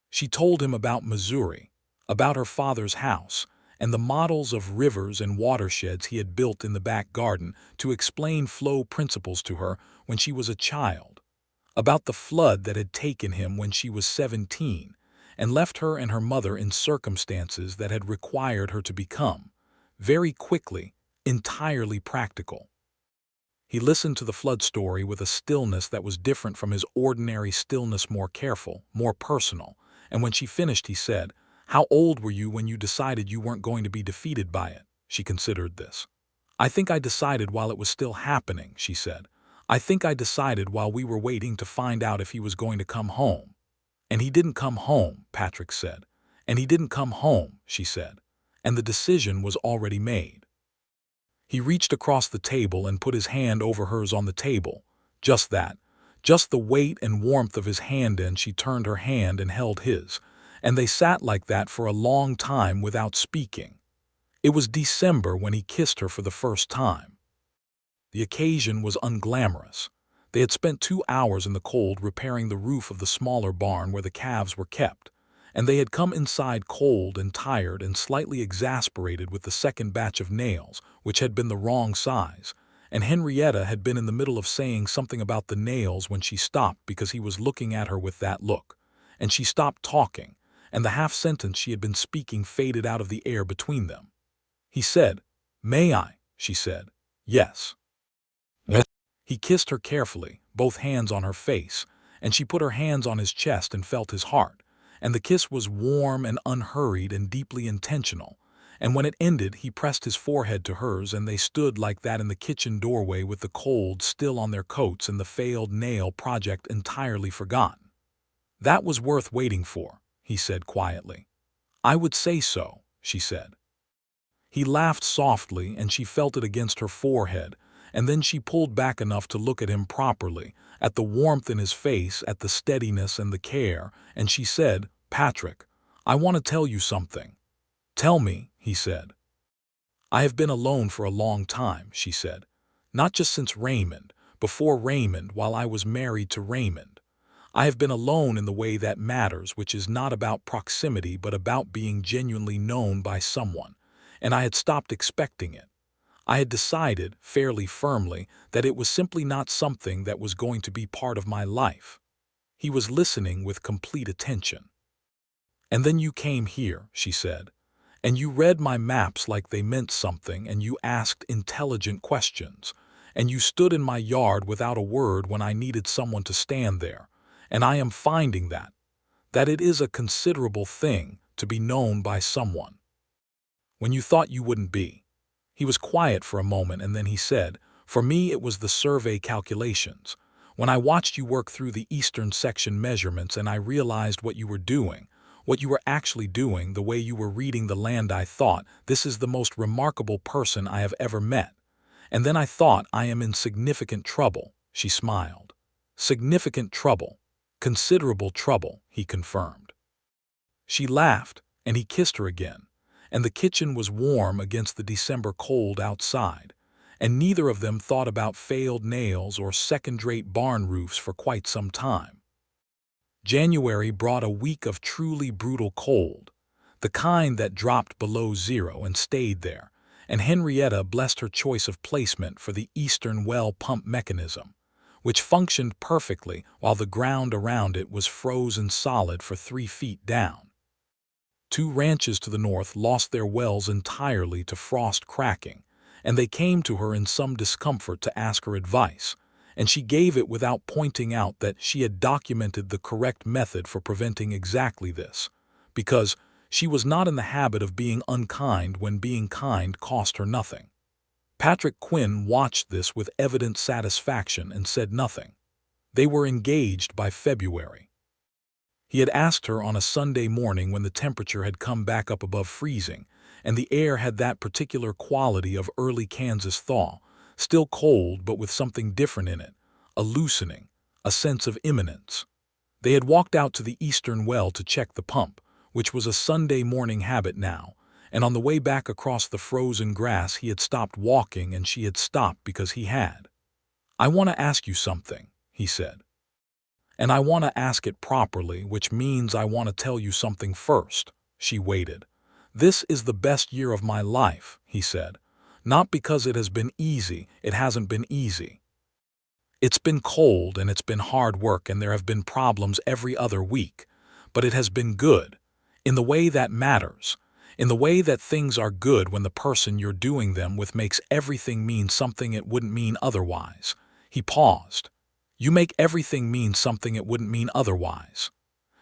She told him about Missouri, about her father's house, and the models of rivers and watersheds he had built in the back garden to explain flow principles to her when she was a child, about the flood that had taken him when she was 17 and left her and her mother in circumstances that had required her to become, very quickly, entirely practical. He listened to the flood story with a stillness that was different from his ordinary stillness, more careful, more personal, and when she finished he said, "How old were you when you decided you weren't going to be defeated by it?" She considered this. "I think I decided while it was still happening," she said. "I think I decided while we were waiting to find out if he was going to come home." "And he didn't come home," Patrick said. "And he didn't come home," she said. "And the decision was already made." He reached across the table and put his hand over hers on the table. Just that. Just the weight and warmth of his hand, and she turned her hand and held his, and they sat like that for a long time without speaking. It was December when he kissed her for the first time. The occasion was unglamorous. They had spent 2 hours in the cold repairing the roof of the smaller barn where the calves were kept, and they had come inside cold and tired and slightly exasperated with the second batch of nails, which had been the wrong size, and Henrietta had been in the middle of saying something about the nails when she stopped because he was looking at her with that look, and she stopped talking, and the half-sentence she had been speaking faded out of the air between them. He said, "May I?" She said, "Yes." He kissed her carefully, both hands on her face, and she put her hands on his chest and felt his heart, and the kiss was warm and unhurried and deeply intentional, and when it ended he pressed his forehead to hers and they stood like that in the kitchen doorway with the cold still on their coats and the failed nail project entirely forgotten. "That was worth waiting for," he said quietly. "I would say so," she said. He laughed softly and she felt it against her forehead, and then she pulled back enough to look at him properly, at the warmth in his face, at the steadiness and the care, and she said, "Patrick, I want to tell you something." "Tell me," he said. "I have been alone for a long time," she said. "Not just since Raymond, before Raymond, while I was married to Raymond. I have been alone in the way that matters, which is not about proximity but about being genuinely known by someone, and I had stopped expecting it. I had decided, fairly firmly, that it was simply not something that was going to be part of my life." He was listening with complete attention. "And then you came here," she said, "and you read my maps like they meant something, and you asked intelligent questions, and you stood in my yard without a word when I needed someone to stand there, and I am finding that it is a considerable thing to be known by someone. When you thought you wouldn't be." He was quiet for a moment and then he said, "For me it was the survey calculations. When I watched you work through the eastern section measurements and I realized what you were doing, what you were actually doing, the way you were reading the land, I thought, this is the most remarkable person I have ever met. And then I thought, I am in significant trouble." She smiled. "Significant trouble. Considerable trouble," he confirmed. She laughed, and he kissed her again, and the kitchen was warm against the December cold outside, and neither of them thought about failed nails or second-rate barn roofs for quite some time. January brought a week of truly brutal cold, the kind that dropped below zero and stayed there, and Henrietta blessed her choice of placement for the eastern well pump mechanism, which functioned perfectly while the ground around it was frozen solid for 3 feet down. 2 ranches to the north lost their wells entirely to frost cracking, and they came to her in some discomfort to ask her advice, and she gave it without pointing out that she had documented the correct method for preventing exactly this, because she was not in the habit of being unkind when being kind cost her nothing. Patrick Quinn watched this with evident satisfaction and said nothing. They were engaged by February. He had asked her on a Sunday morning when the temperature had come back up above freezing, and the air had that particular quality of early Kansas thaw, still cold but with something different in it, a loosening, a sense of imminence. They had walked out to the eastern well to check the pump, which was a Sunday morning habit now, and on the way back across the frozen grass he had stopped walking and she had stopped because he had. "I want to ask you something," he said. "And I want to ask it properly, which means I want to tell you something first." She waited. "This is the best year of my life," he said. "Not because it has been easy, it hasn't been easy. It's been cold and it's been hard work and there have been problems every other week, but it has been good, in the way that matters, in the way that things are good when the person you're doing them with makes everything mean something it wouldn't mean otherwise." He paused. "You make everything mean something it wouldn't mean otherwise."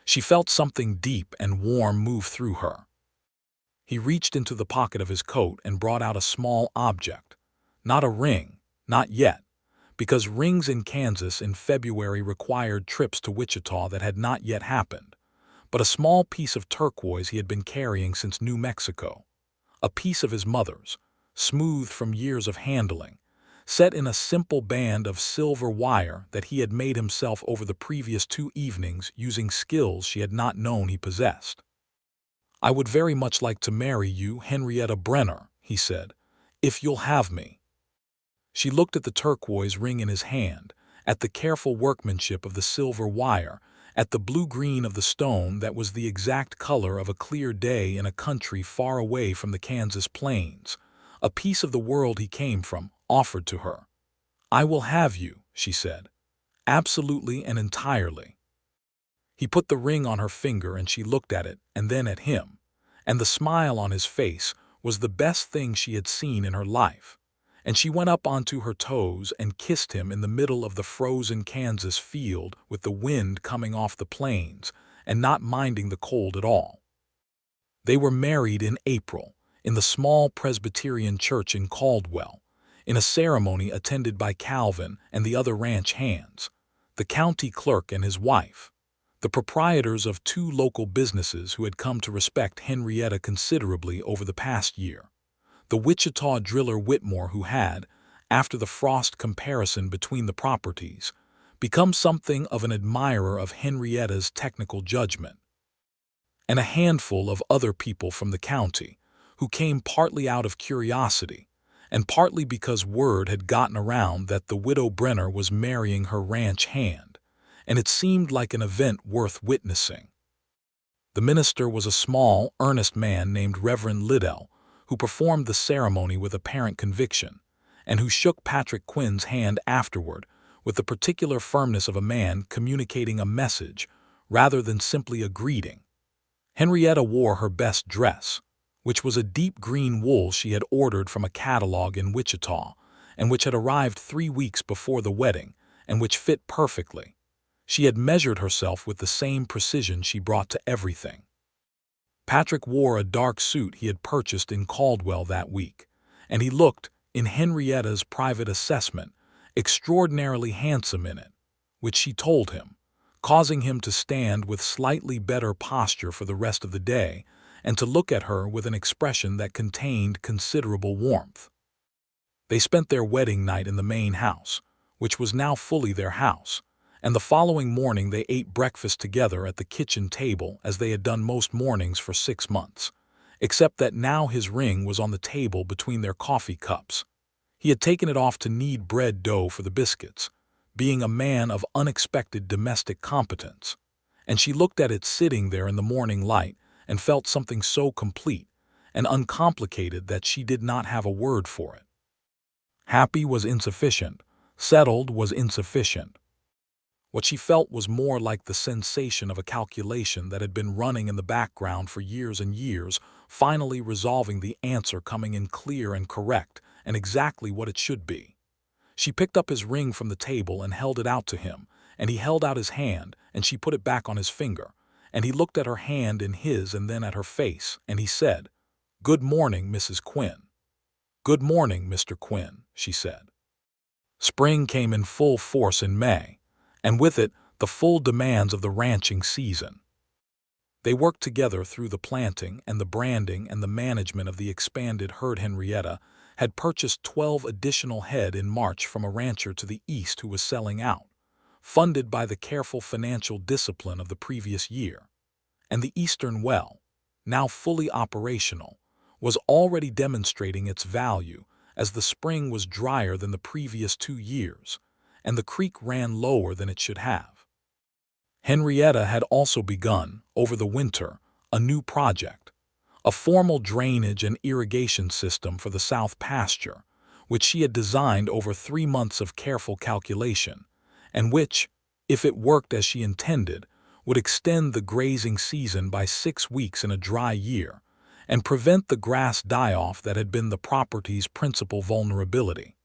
She felt something deep and warm move through her. He reached into the pocket of his coat and brought out a small object. Not a ring, not yet, because rings in Kansas in February required trips to Wichita that had not yet happened, but a small piece of turquoise he had been carrying since New Mexico. A piece of his mother's, smooth from years of handling, set in a simple band of silver wire that he had made himself over the previous 2 evenings using skills she had not known he possessed. "I would very much like to marry you, Henrietta Brenner," he said, "if you'll have me." She looked at the turquoise ring in his hand, at the careful workmanship of the silver wire, at the blue-green of the stone that was the exact color of a clear day in a country far away from the Kansas plains, a piece of the world he came from, offered to her. "I will have you," she said, "absolutely and entirely." He put the ring on her finger and she looked at it and then at him, and the smile on his face was the best thing she had seen in her life, and she went up onto her toes and kissed him in the middle of the frozen Kansas field with the wind coming off the plains and not minding the cold at all. They were married in April in the small Presbyterian church in Caldwell, in a ceremony attended by Calvin and the other ranch hands, the county clerk and his wife, the proprietors of two local businesses who had come to respect Henrietta considerably over the past year, the Wichita driller Whitmore who had, after the frost comparison between the properties, become something of an admirer of Henrietta's technical judgment, and a handful of other people from the county, who came partly out of curiosity and partly because word had gotten around that the widow Brenner was marrying her ranch hand, and it seemed like an event worth witnessing. The minister was a small, earnest man named Reverend Liddell, who performed the ceremony with apparent conviction, and who shook Patrick Quinn's hand afterward with the particular firmness of a man communicating a message rather than simply a greeting. Henrietta wore her best dress, which was a deep green wool she had ordered from a catalog in Wichita, and which had arrived 3 weeks before the wedding, and which fit perfectly. She had measured herself with the same precision she brought to everything. Patrick wore a dark suit he had purchased in Caldwell that week, and he looked, in Henrietta's private assessment, extraordinarily handsome in it, which she told him, causing him to stand with slightly better posture for the rest of the day and to look at her with an expression that contained considerable warmth. They spent their wedding night in the main house, which was now fully their house, and the following morning they ate breakfast together at the kitchen table as they had done most mornings for 6 months, except that now his ring was on the table between their coffee cups. He had taken it off to knead bread dough for the biscuits, being a man of unexpected domestic competence, and she looked at it sitting there in the morning light and felt something so complete and uncomplicated that she did not have a word for it. Happy was insufficient, settled was insufficient. What she felt was more like the sensation of a calculation that had been running in the background for years and years, finally resolving the answer coming in clear and correct and exactly what it should be. She picked up his ring from the table and held it out to him, and he held out his hand, and she put it back on his finger, and he looked at her hand in his and then at her face, and he said, "Good morning, Mrs. Quinn." "Good morning, Mr. Quinn," she said. Spring came in full force in May, and with it the full demands of the ranching season. They worked together through the planting and the branding and the management of the expanded herd. Henrietta had purchased 12 additional head in March from a rancher to the east who was selling out, funded by the careful financial discipline of the previous year, and the eastern well, now fully operational, was already demonstrating its value as the spring was drier than the previous 2 years, and the creek ran lower than it should have. Henrietta had also begun, over the winter, a new project, a formal drainage and irrigation system for the south pasture, which she had designed over 3 months of careful calculation, and which, if it worked as she intended, would extend the grazing season by 6 weeks in a dry year, and prevent the grass die-off that had been the property's principal vulnerability.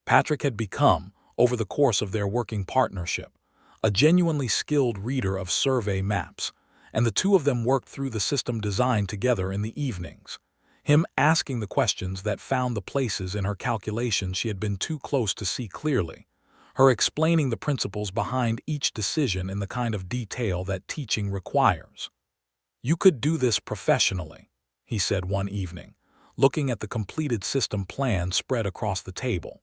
Patrick had become, over the course of their working partnership, a genuinely skilled reader of survey maps, and the two of them worked through the system design together in the evenings, him asking the questions that found the places in her calculations she had been too close to see clearly, her explaining the principles behind each decision in the kind of detail that teaching requires. "You could do this professionally," he said one evening, looking at the completed system plan spread across the table.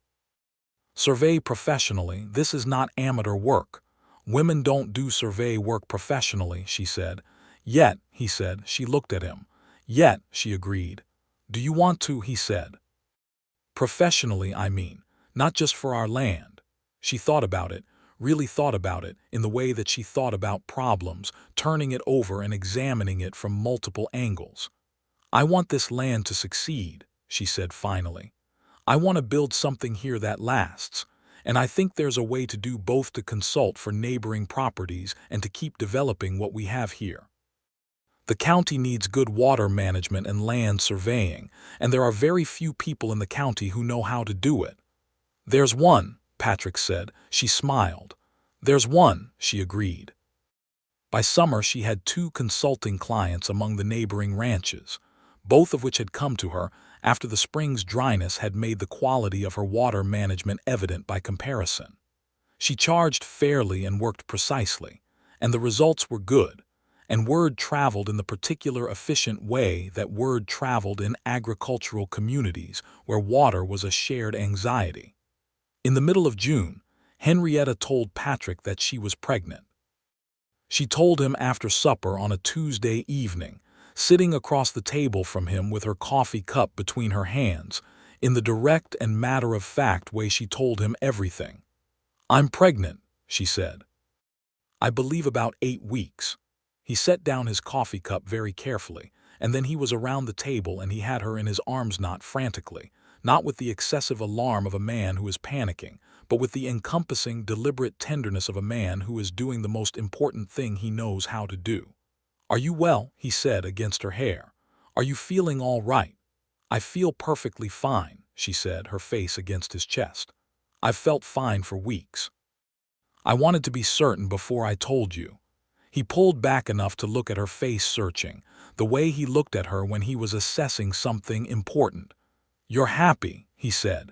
"Survey professionally, this is not amateur work. Women don't do survey work professionally," she said, Yet, he said. She looked at him. Yet, she agreed. Do you want to, he said. Professionally, I mean, not just for our land. She thought about it, really thought about it, in the way that she thought about problems, turning it over and examining it from multiple angles. I want this land to succeed, she said finally. I want to build something here that lasts, and I think there's a way to do both, to consult for neighboring properties and to keep developing what we have here. The county needs good water management and land surveying, and there are very few people in the county who know how to do it. There's one, Patrick said. She smiled. There's one, she agreed. By summer, she had 2 consulting clients among the neighboring ranches, both of which had come to her after the spring's dryness had made the quality of her water management evident by comparison. She charged fairly and worked precisely, and the results were good, and word traveled in the particular efficient way that word traveled in agricultural communities where water was a shared anxiety. In the middle of June, Henrietta told Patrick that she was pregnant. She told him after supper on a Tuesday evening, sitting across the table from him with her coffee cup between her hands, in the direct and matter-of-fact way she told him everything. I'm pregnant, she said. I believe about 8 weeks. He set down his coffee cup very carefully, and then he was around the table and he had her in his arms, not frantically, not with the excessive alarm of a man who is panicking, but with the encompassing, deliberate tenderness of a man who is doing the most important thing he knows how to do. Are you well? He said against her hair. Are you feeling all right? I feel perfectly fine, she said, her face against his chest. I've felt fine for weeks. I wanted to be certain before I told you. He pulled back enough to look at her face, searching, the way he looked at her when he was assessing something important. You're happy, he said.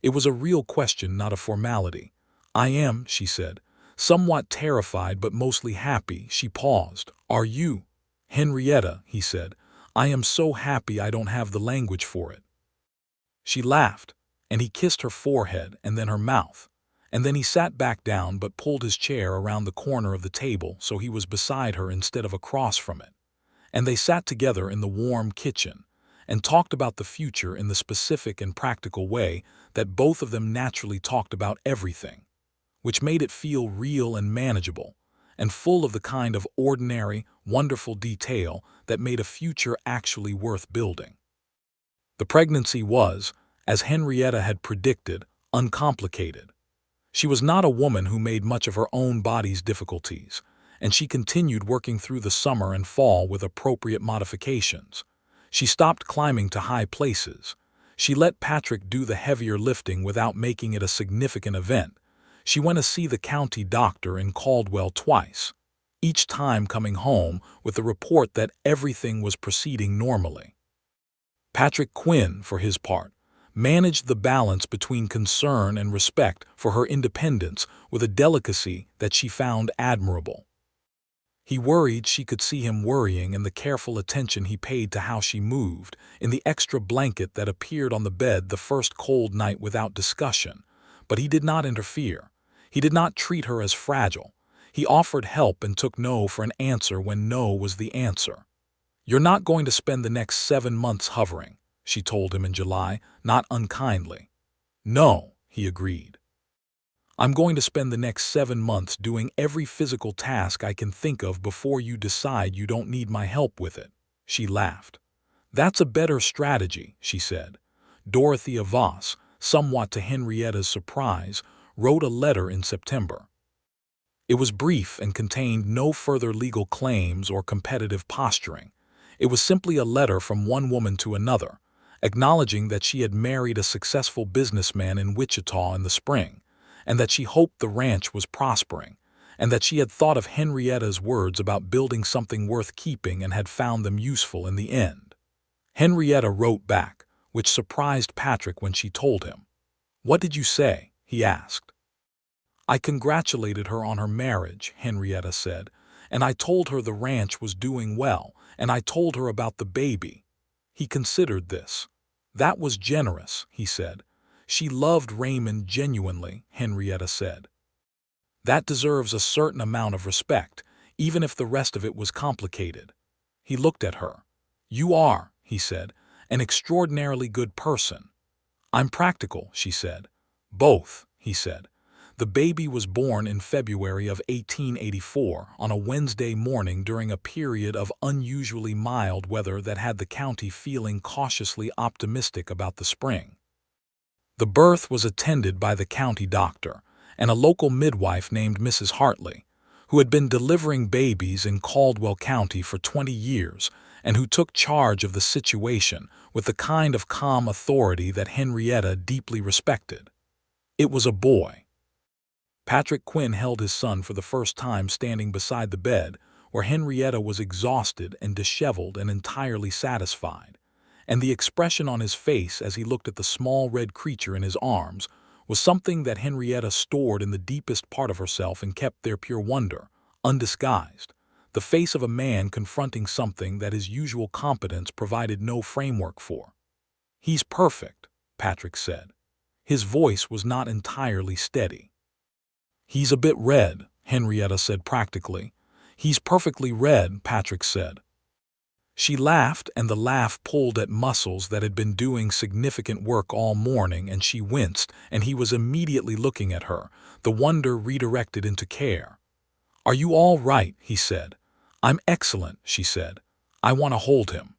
It was a real question, not a formality. I am, she said, somewhat terrified but mostly happy. She paused. Are you? Henrietta, he said. I am so happy I don't have the language for it. She laughed, and he kissed her forehead and then her mouth. And then he sat back down but pulled his chair around the corner of the table so he was beside her instead of across from it. And they sat together in the warm kitchen and talked about the future in the specific and practical way that both of them naturally talked about everything, which made it feel real and manageable and full of the kind of ordinary, wonderful detail that made a future actually worth building. The pregnancy was, as Henrietta had predicted, uncomplicated. She was not a woman who made much of her own body's difficulties, and she continued working through the summer and fall with appropriate modifications. She stopped climbing to high places. She let Patrick do the heavier lifting without making it a significant event. She went to see the county doctor in Caldwell twice, each time coming home with the report that everything was proceeding normally. Patrick Quinn, for his part, managed the balance between concern and respect for her independence with a delicacy that she found admirable. He worried she could see him worrying in the careful attention he paid to how she moved, in the extra blanket that appeared on the bed the first cold night without discussion, but he did not interfere. He did not treat her as fragile. He offered help and took no for an answer when no was the answer. You're not going to spend the next 7 months hovering, she told him in July, not unkindly. No, he agreed. I'm going to spend the next 7 months doing every physical task I can think of before you decide you don't need my help with it. She laughed. That's a better strategy, she said. Dorothea Voss, somewhat to Henrietta's surprise, wrote a letter in September. It was brief and contained no further legal claims or competitive posturing. It was simply a letter from one woman to another, acknowledging that she had married a successful businessman in Wichita in the spring, and that she hoped the ranch was prospering, and that she had thought of Henrietta's words about building something worth keeping and had found them useful in the end. Henrietta wrote back, which surprised Patrick when she told him. What did you say? He asked. I congratulated her on her marriage, Henrietta said, and I told her the ranch was doing well, and I told her about the baby. He considered this. That was generous, he said. She loved Raymond genuinely, Henrietta said. That deserves a certain amount of respect, even if the rest of it was complicated. He looked at her. "You are," he said, "an extraordinarily good person." "I'm practical," she said. "Both," he said. The baby was born in February of 1884 on a Wednesday morning during a period of unusually mild weather that had the county feeling cautiously optimistic about the spring. The birth was attended by the county doctor and a local midwife named Mrs. Hartley, who had been delivering babies in Caldwell County for 20 years and who took charge of the situation with the kind of calm authority that Henrietta deeply respected. It was a boy. Patrick Quinn held his son for the first time standing beside the bed, where Henrietta was exhausted and disheveled and entirely satisfied, and the expression on his face as he looked at the small red creature in his arms was something that Henrietta stored in the deepest part of herself and kept there pure wonder, undisguised, the face of a man confronting something that his usual competence provided no framework for. "He's perfect," Patrick said. His voice was not entirely steady. "He's a bit red," Henrietta said practically. "He's perfectly red," Patrick said. She laughed, and the laugh pulled at muscles that had been doing significant work all morning, and she winced, and he was immediately looking at her, the wonder redirected into care. "Are you all right?" he said. "I'm excellent," she said. "I want to hold him."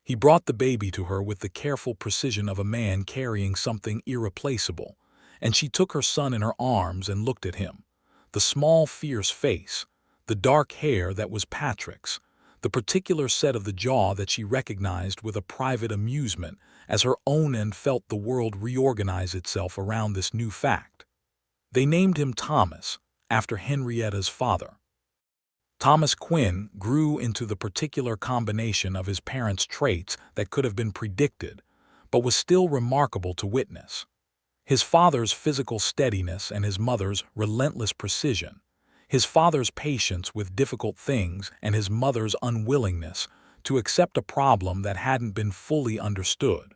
He brought the baby to her with the careful precision of a man carrying something irreplaceable, and she took her son in her arms and looked at him. The small, fierce face, the dark hair that was Patrick's, the particular set of the jaw that she recognized with a private amusement as her own and felt the world reorganize itself around this new fact. They named him Thomas, after Henrietta's father. Thomas Quinn grew into the particular combination of his parents' traits that could have been predicted, but was still remarkable to witness. His father's physical steadiness and his mother's relentless precision, his father's patience with difficult things and his mother's unwillingness to accept a problem that hadn't been fully understood.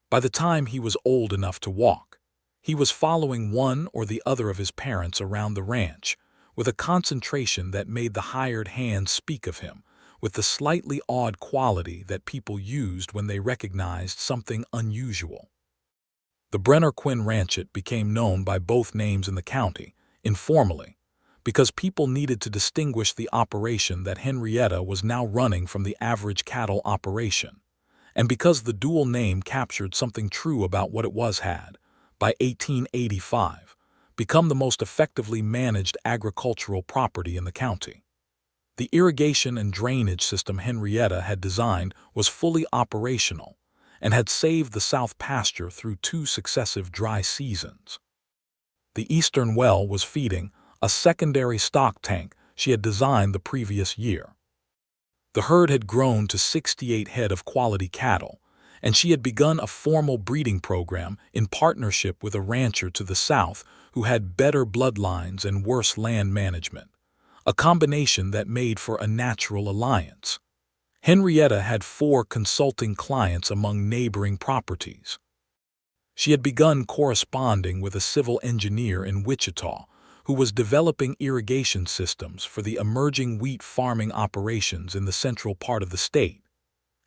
By the time he was old enough to walk, he was following one or the other of his parents around the ranch, with a concentration that made the hired hand speak of him, with the slightly odd quality that people used when they recognized something unusual. The Brenner Quinn Ranchette became known by both names in the county, informally, because people needed to distinguish the operation that Henrietta was now running from the average cattle operation, and because the dual name captured something true about what it had, by 1885, become the most effectively managed agricultural property in the county. The irrigation and drainage system Henrietta had designed was fully operational and had saved the South pasture through 2 successive dry seasons. The eastern well was feeding a secondary stock tank she had designed the previous year. The herd had grown to 68 head of quality cattle, and she had begun a formal breeding program in partnership with a rancher to the south who had better bloodlines and worse land management, a combination that made for a natural alliance. Henrietta had 4 consulting clients among neighboring properties. She had begun corresponding with a civil engineer in Wichita who was developing irrigation systems for the emerging wheat farming operations in the central part of the state,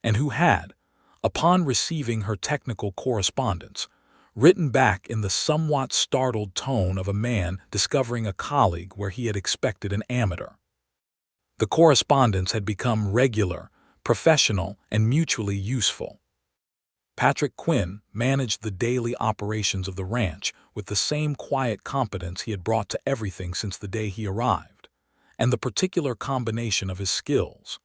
and who had, upon receiving her technical correspondence, written back in the somewhat startled tone of a man discovering a colleague where he had expected an amateur. The correspondence had become regular, professional, and mutually useful. Patrick Quinn managed the daily operations of the ranch with the same quiet competence he had brought to everything since the day he arrived, and the particular combination of his skills,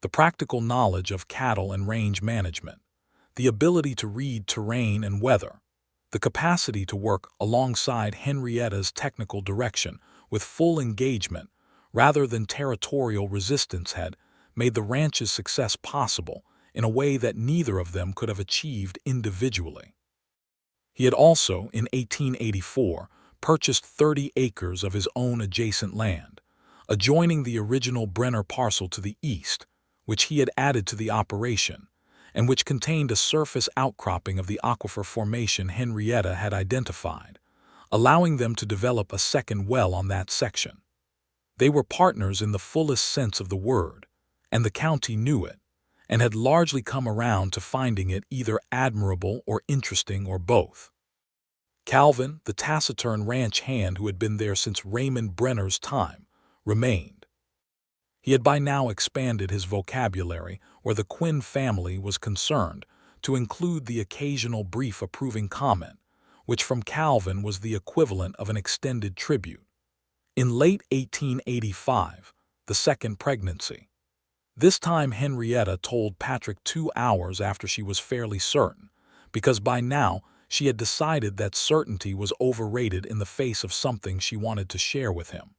the practical knowledge of cattle and range management, the ability to read terrain and weather, the capacity to work alongside Henrietta's technical direction with full engagement rather than territorial resistance had made the ranch's success possible in a way that neither of them could have achieved individually. He had also, in 1884, purchased 30 acres of his own adjacent land, adjoining the original Brenner parcel to the east, which he had added to the operation, and which contained a surface outcropping of the aquifer formation Henrietta had identified, allowing them to develop a second well on that section. They were partners in the fullest sense of the word, and the county knew it, and had largely come around to finding it either admirable or interesting or both. Calvin, the taciturn ranch hand who had been there since Raymond Brenner's time, remained. He had by now expanded his vocabulary where the Quinn family was concerned to include the occasional brief approving comment, which from Calvin was the equivalent of an extended tribute. In late 1885, the second pregnancy. This time Henrietta told Patrick 2 hours after she was fairly certain, because by now she had decided that certainty was overrated in the face of something she wanted to share with him.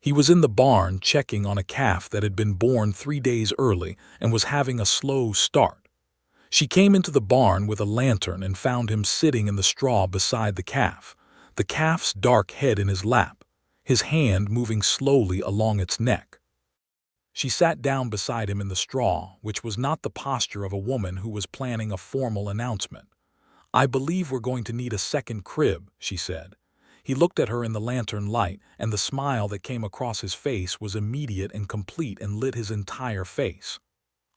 He was in the barn checking on a calf that had been born 3 days early and was having a slow start. She came into the barn with a lantern and found him sitting in the straw beside the calf's dark head in his lap, his hand moving slowly along its neck. She sat down beside him in the straw, which was not the posture of a woman who was planning a formal announcement. "I believe we're going to need a second crib," she said. He looked at her in the lantern light, and the smile that came across his face was immediate and complete and lit his entire face.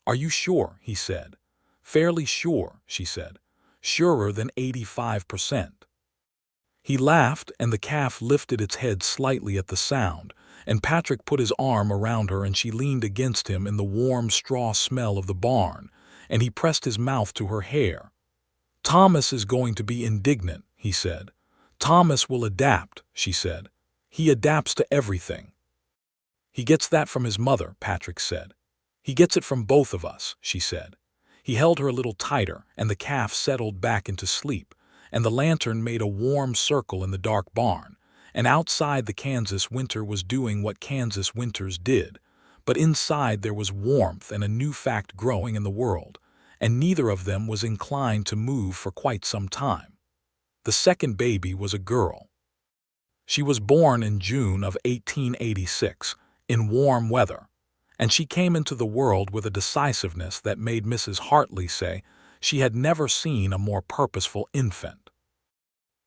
"Are you sure?" he said. "Fairly sure," she said. "Surer than 85%. He laughed, and the calf lifted its head slightly at the sound, and Patrick put his arm around her and she leaned against him in the warm straw smell of the barn, and he pressed his mouth to her hair. "Thomas is going to be indignant," he said. "Thomas will adapt," she said. "He adapts to everything." "He gets that from his mother," Patrick said. "He gets it from both of us," she said. He held her a little tighter, and the calf settled back into sleep, and the lantern made a warm circle in the dark barn, and outside the Kansas winter was doing what Kansas winters did, but inside there was warmth and a new fact growing in the world, and neither of them was inclined to move for quite some time. The second baby was a girl. She was born in June of 1886, in warm weather, and she came into the world with a decisiveness that made Mrs. Hartley say she had never seen a more purposeful infant.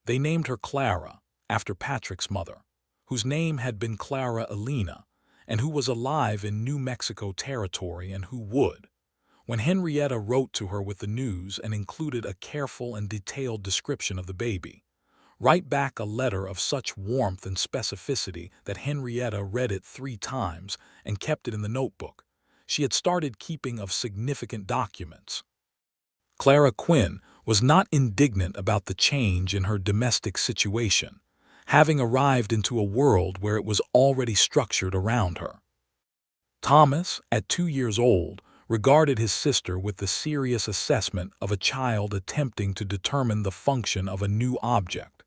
They named her Clara, after Patrick's mother, whose name had been Clara Elena, and who was alive in New Mexico territory and who would. When Henrietta wrote to her with the news and included a careful and detailed description of the baby, write back a letter of such warmth and specificity that Henrietta read it 3 times and kept it in the notebook she had started keeping of significant documents. Clara Quinn was not indignant about the change in her domestic situation, having arrived into a world where it was already structured around her. Thomas, at 2 years old, regarded his sister with the serious assessment of a child attempting to determine the function of a new object,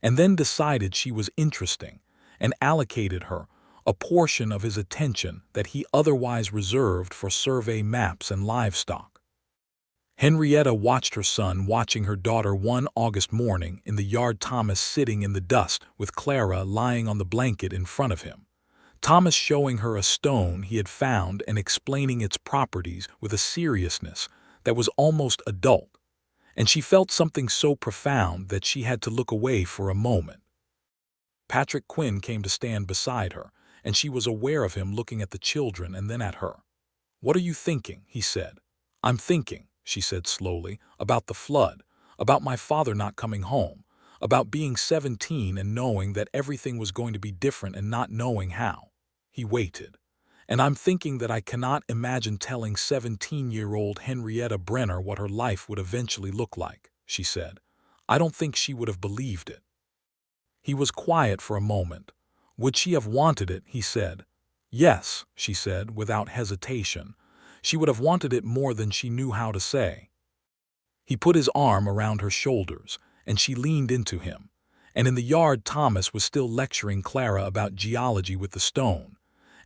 and then decided she was interesting and allocated her a portion of his attention that he otherwise reserved for survey maps and livestock. Henrietta watched her son watching her daughter one August morning in the yard, Thomas sitting in the dust with Clara lying on the blanket in front of him. Thomas showing her a stone he had found and explaining its properties with a seriousness that was almost adult, and she felt something so profound that she had to look away for a moment. Patrick Quinn came to stand beside her, and she was aware of him looking at the children and then at her. "What are you thinking?" he said. "I'm thinking," she said slowly, "about the flood, about my father not coming home, about being 17 and knowing that everything was going to be different and not knowing how." He waited. "And I'm thinking that I cannot imagine telling 17-year-old Henrietta Brenner what her life would eventually look like," she said. "I don't think she would have believed it." He was quiet for a moment. "Would she have wanted it?" he said. "Yes," she said, without hesitation. "She would have wanted it more than she knew how to say." He put his arm around her shoulders, and she leaned into him. And in the yard Thomas was still lecturing Clara about geology with the stone,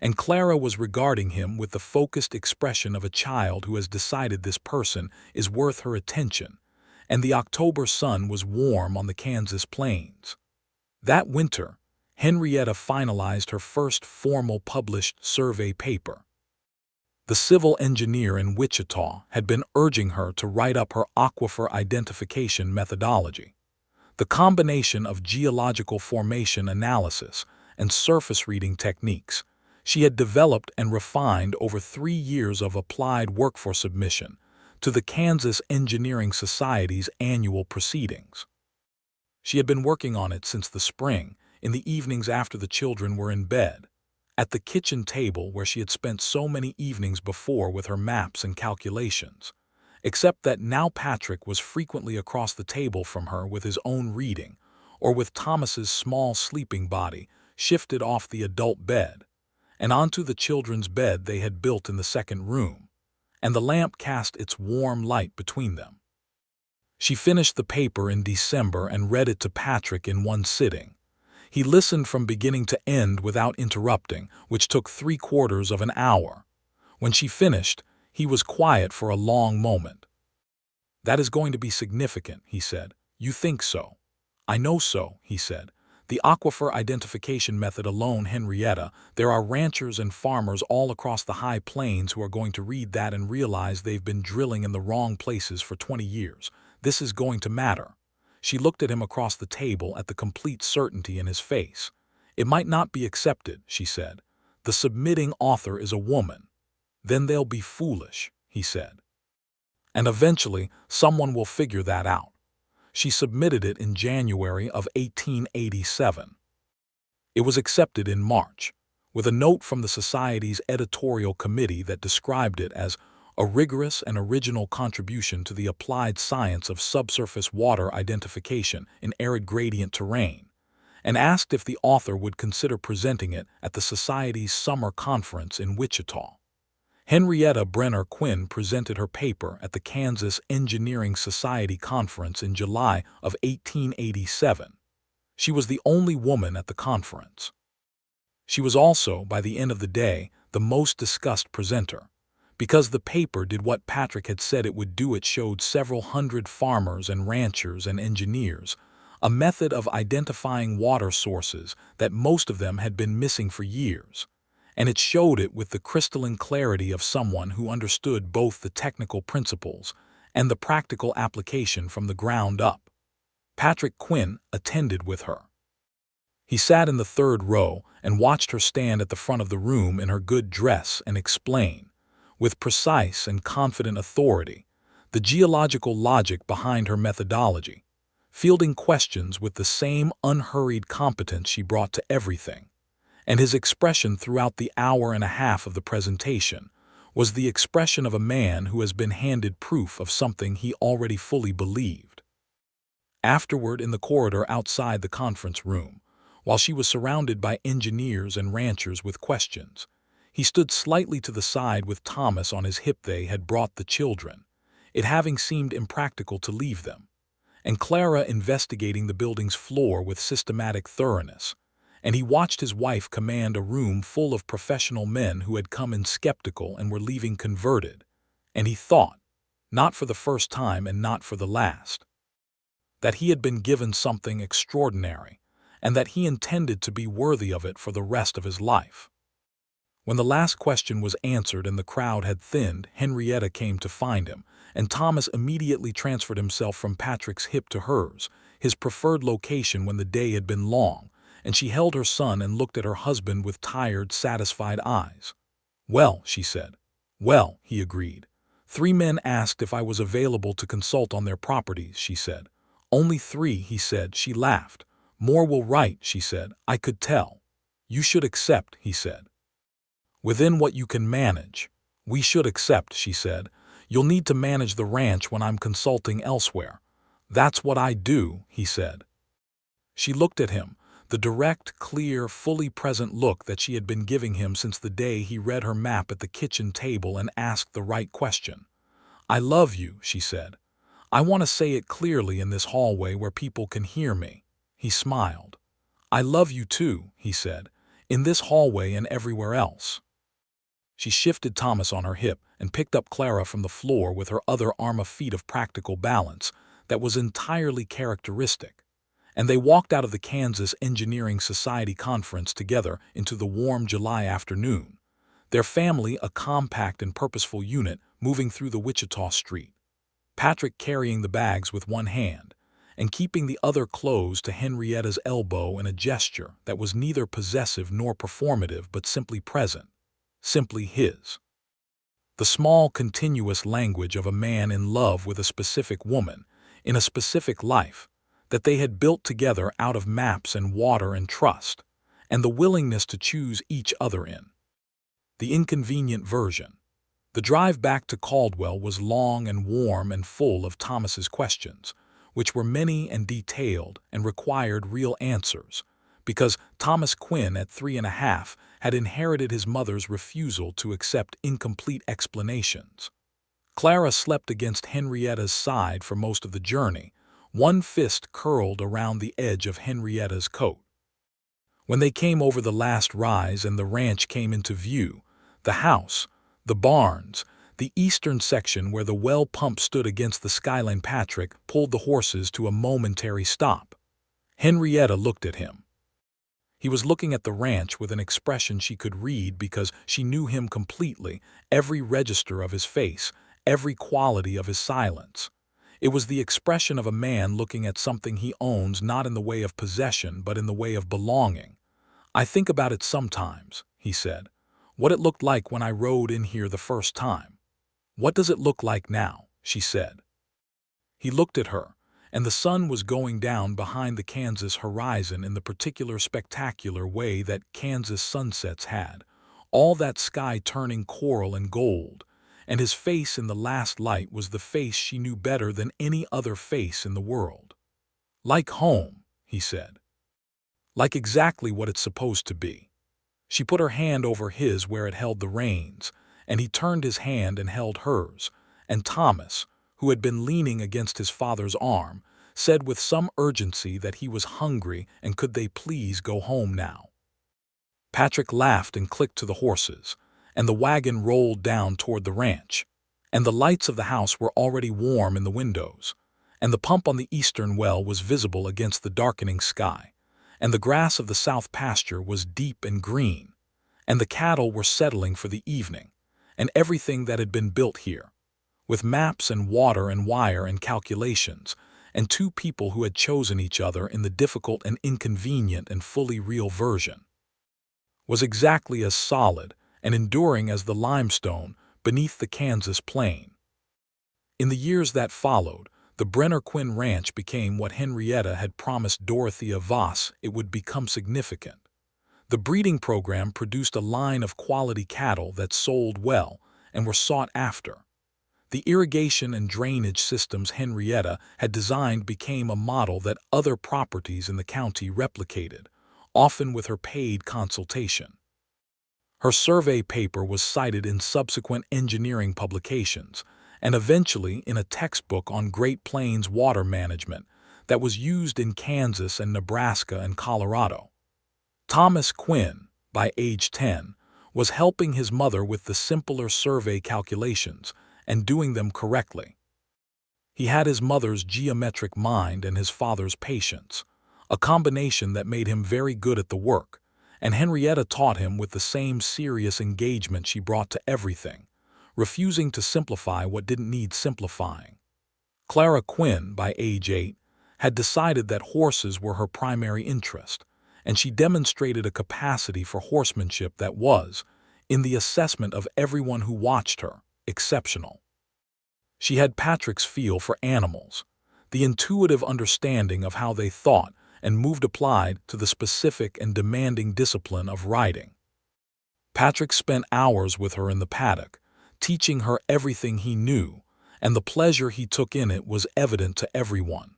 and Clara was regarding him with the focused expression of a child who has decided this person is worth her attention, and the October sun was warm on the Kansas plains. That winter, Henrietta finalized her first formal published survey paper. The civil engineer in Wichita had been urging her to write up her aquifer identification methodology, the combination of geological formation analysis and surface reading techniques she had developed and refined over 3 years of applied work for submission to the Kansas Engineering Society's annual proceedings. She had been working on it since the spring, in the evenings after the children were in bed, at the kitchen table where she had spent so many evenings before with her maps and calculations, except that now Patrick was frequently across the table from her with his own reading, or with Thomas's small sleeping body shifted off the adult bed and onto the children's bed they had built in the second room, and the lamp cast its warm light between them. She finished the paper in December and read it to Patrick in one sitting. He listened from beginning to end without interrupting, which took 3/4 of an hour. When she finished, he was quiet for a long moment. "That is going to be significant," he said. "You think so?" "I know so," he said. "The aquifer identification method alone, Henrietta, there are ranchers and farmers all across the high plains who are going to read that and realize they've been drilling in the wrong places for 20 years. This is going to matter." She looked at him across the table at the complete certainty in his face. "It might not be accepted," she said. "The submitting author is a woman." "Then they'll be foolish," he said. "And eventually someone will figure that out." She submitted it in January of 1887. It was accepted in March, with a note from the Society's editorial committee that described it as a rigorous and original contribution to the applied science of subsurface water identification in arid gradient terrain, and asked if the author would consider presenting it at the Society's summer conference in Wichita. Henrietta Brenner Quinn presented her paper at the Kansas Engineering Society Conference in July of 1887. She was the only woman at the conference. She was also, by the end of the day, the most discussed presenter. Because the paper did what Patrick had said it would do, it showed several hundred farmers and ranchers and engineers a method of identifying water sources that most of them had been missing for years, and it showed it with the crystalline clarity of someone who understood both the technical principles and the practical application from the ground up. Patrick Quinn attended with her. He sat in the third row and watched her stand at the front of the room in her good dress and explain, with precise and confident authority, the geological logic behind her methodology, fielding questions with the same unhurried competence she brought to everything. And his expression throughout the hour and a half of the presentation was the expression of a man who has been handed proof of something he already fully believed. Afterward, in the corridor outside the conference room, while she was surrounded by engineers and ranchers with questions, he stood slightly to the side with Thomas on his hip. They had brought the children, it having seemed impractical to leave them, and Clara investigating the building's floor with systematic thoroughness, and he watched his wife command a room full of professional men who had come in skeptical and were leaving converted, and he thought, not for the first time and not for the last, that he had been given something extraordinary, and that he intended to be worthy of it for the rest of his life. When the last question was answered and the crowd had thinned, Henrietta came to find him, and Thomas immediately transferred himself from Patrick's hip to hers, his preferred location when the day had been long, and she held her son and looked at her husband with tired, satisfied eyes. "Well," she said. "Well," he agreed. "3 men asked if I was available to consult on their properties," she said. "Only 3, he said." She laughed. "More will write," she said. "I could tell." "You should accept," he said. "Within what you can manage." "We should accept," she said. "You'll need to manage the ranch when I'm consulting elsewhere." "That's what I do," he said. She looked at him, the direct, clear, fully present look that she had been giving him since the day he read her map at the kitchen table and asked the right question. "I love you," she said. "I want to say it clearly in this hallway where people can hear me." He smiled. "I love you too," he said, "in this hallway and everywhere else." She shifted Thomas on her hip and picked up Clara from the floor with her other arm, a feat of practical balance that was entirely characteristic, and they walked out of the Kansas Engineering Society conference together into the warm July afternoon, their family a compact and purposeful unit moving through the Wichita street, Patrick carrying the bags with one hand, and keeping the other close to Henrietta's elbow in a gesture that was neither possessive nor performative but simply present, simply his. The small, continuous language of a man in love with a specific woman, in a specific life, that they had built together out of maps and water and trust, and the willingness to choose each other in. The inconvenient version. The drive back to Caldwell was long and warm and full of Thomas's questions, which were many and detailed and required real answers, because Thomas Quinn at 3.5 had inherited his mother's refusal to accept incomplete explanations. Clara slept against Henrietta's side for most of the journey, one fist curled around the edge of Henrietta's coat. When they came over the last rise and the ranch came into view, the house, the barns, the eastern section where the well pump stood against the skyline, Patrick pulled the horses to a momentary stop. Henrietta looked at him. He was looking at the ranch with an expression she could read because she knew him completely, every register of his face, every quality of his silence. It was the expression of a man looking at something he owns, not in the way of possession but in the way of belonging. "I think about it sometimes," he said. "What it looked like when I rode in here the first time." "What does it look like now?" she said. He looked at her, and the sun was going down behind the Kansas horizon in the particular spectacular way that Kansas sunsets had, all that sky turning coral and gold, and his face in the last light was the face she knew better than any other face in the world. "Like home," he said. "Like exactly what it's supposed to be." She put her hand over his where it held the reins, and he turned his hand and held hers, and Thomas, who had been leaning against his father's arm, said with some urgency that he was hungry and could they please go home now. Patrick laughed and clicked to the horses, and the wagon rolled down toward the ranch, and the lights of the house were already warm in the windows, and the pump on the eastern well was visible against the darkening sky, and the grass of the south pasture was deep and green, and the cattle were settling for the evening, and everything that had been built here, with maps and water and wire and calculations, and two people who had chosen each other in the difficult and inconvenient and fully real version, was exactly as solid and enduring as the limestone beneath the Kansas plain. In the years that followed, the Brenner Quinn Ranch became what Henrietta had promised Dorothea Voss it would become: significant. The breeding program produced a line of quality cattle that sold well and were sought after. The irrigation and drainage systems Henrietta had designed became a model that other properties in the county replicated, often with her paid consultation. Her survey paper was cited in subsequent engineering publications, and eventually in a textbook on Great Plains water management that was used in Kansas and Nebraska and Colorado. Thomas Quinn, by age 10, was helping his mother with the simpler survey calculations and doing them correctly. He had his mother's geometric mind and his father's patience, a combination that made him very good at the work, and Henrietta taught him with the same serious engagement she brought to everything, refusing to simplify what didn't need simplifying. Clara Quinn, by age 8, had decided that horses were her primary interest, and she demonstrated a capacity for horsemanship that was, in the assessment of everyone who watched her, exceptional. She had Patrick's feel for animals, the intuitive understanding of how they thought and moved applied to the specific and demanding discipline of riding. Patrick spent hours with her in the paddock, teaching her everything he knew, and the pleasure he took in it was evident to everyone.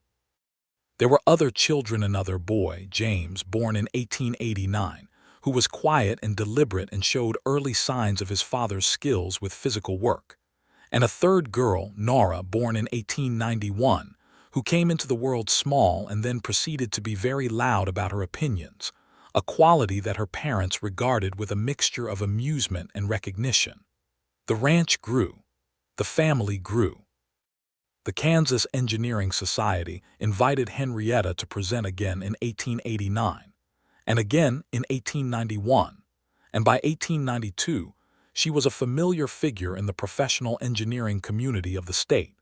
There were other children: another boy, James, born in 1889, who was quiet and deliberate and showed early signs of his father's skills with physical work, and a third girl, Nora, born in 1891, who came into the world small and then proceeded to be very loud about her opinions, a quality that her parents regarded with a mixture of amusement and recognition. The ranch grew. The family grew. The Kansas Engineering Society invited Henrietta to present again in 1889, and again in 1891, and by 1892 she was a familiar figure in the professional engineering community of the state,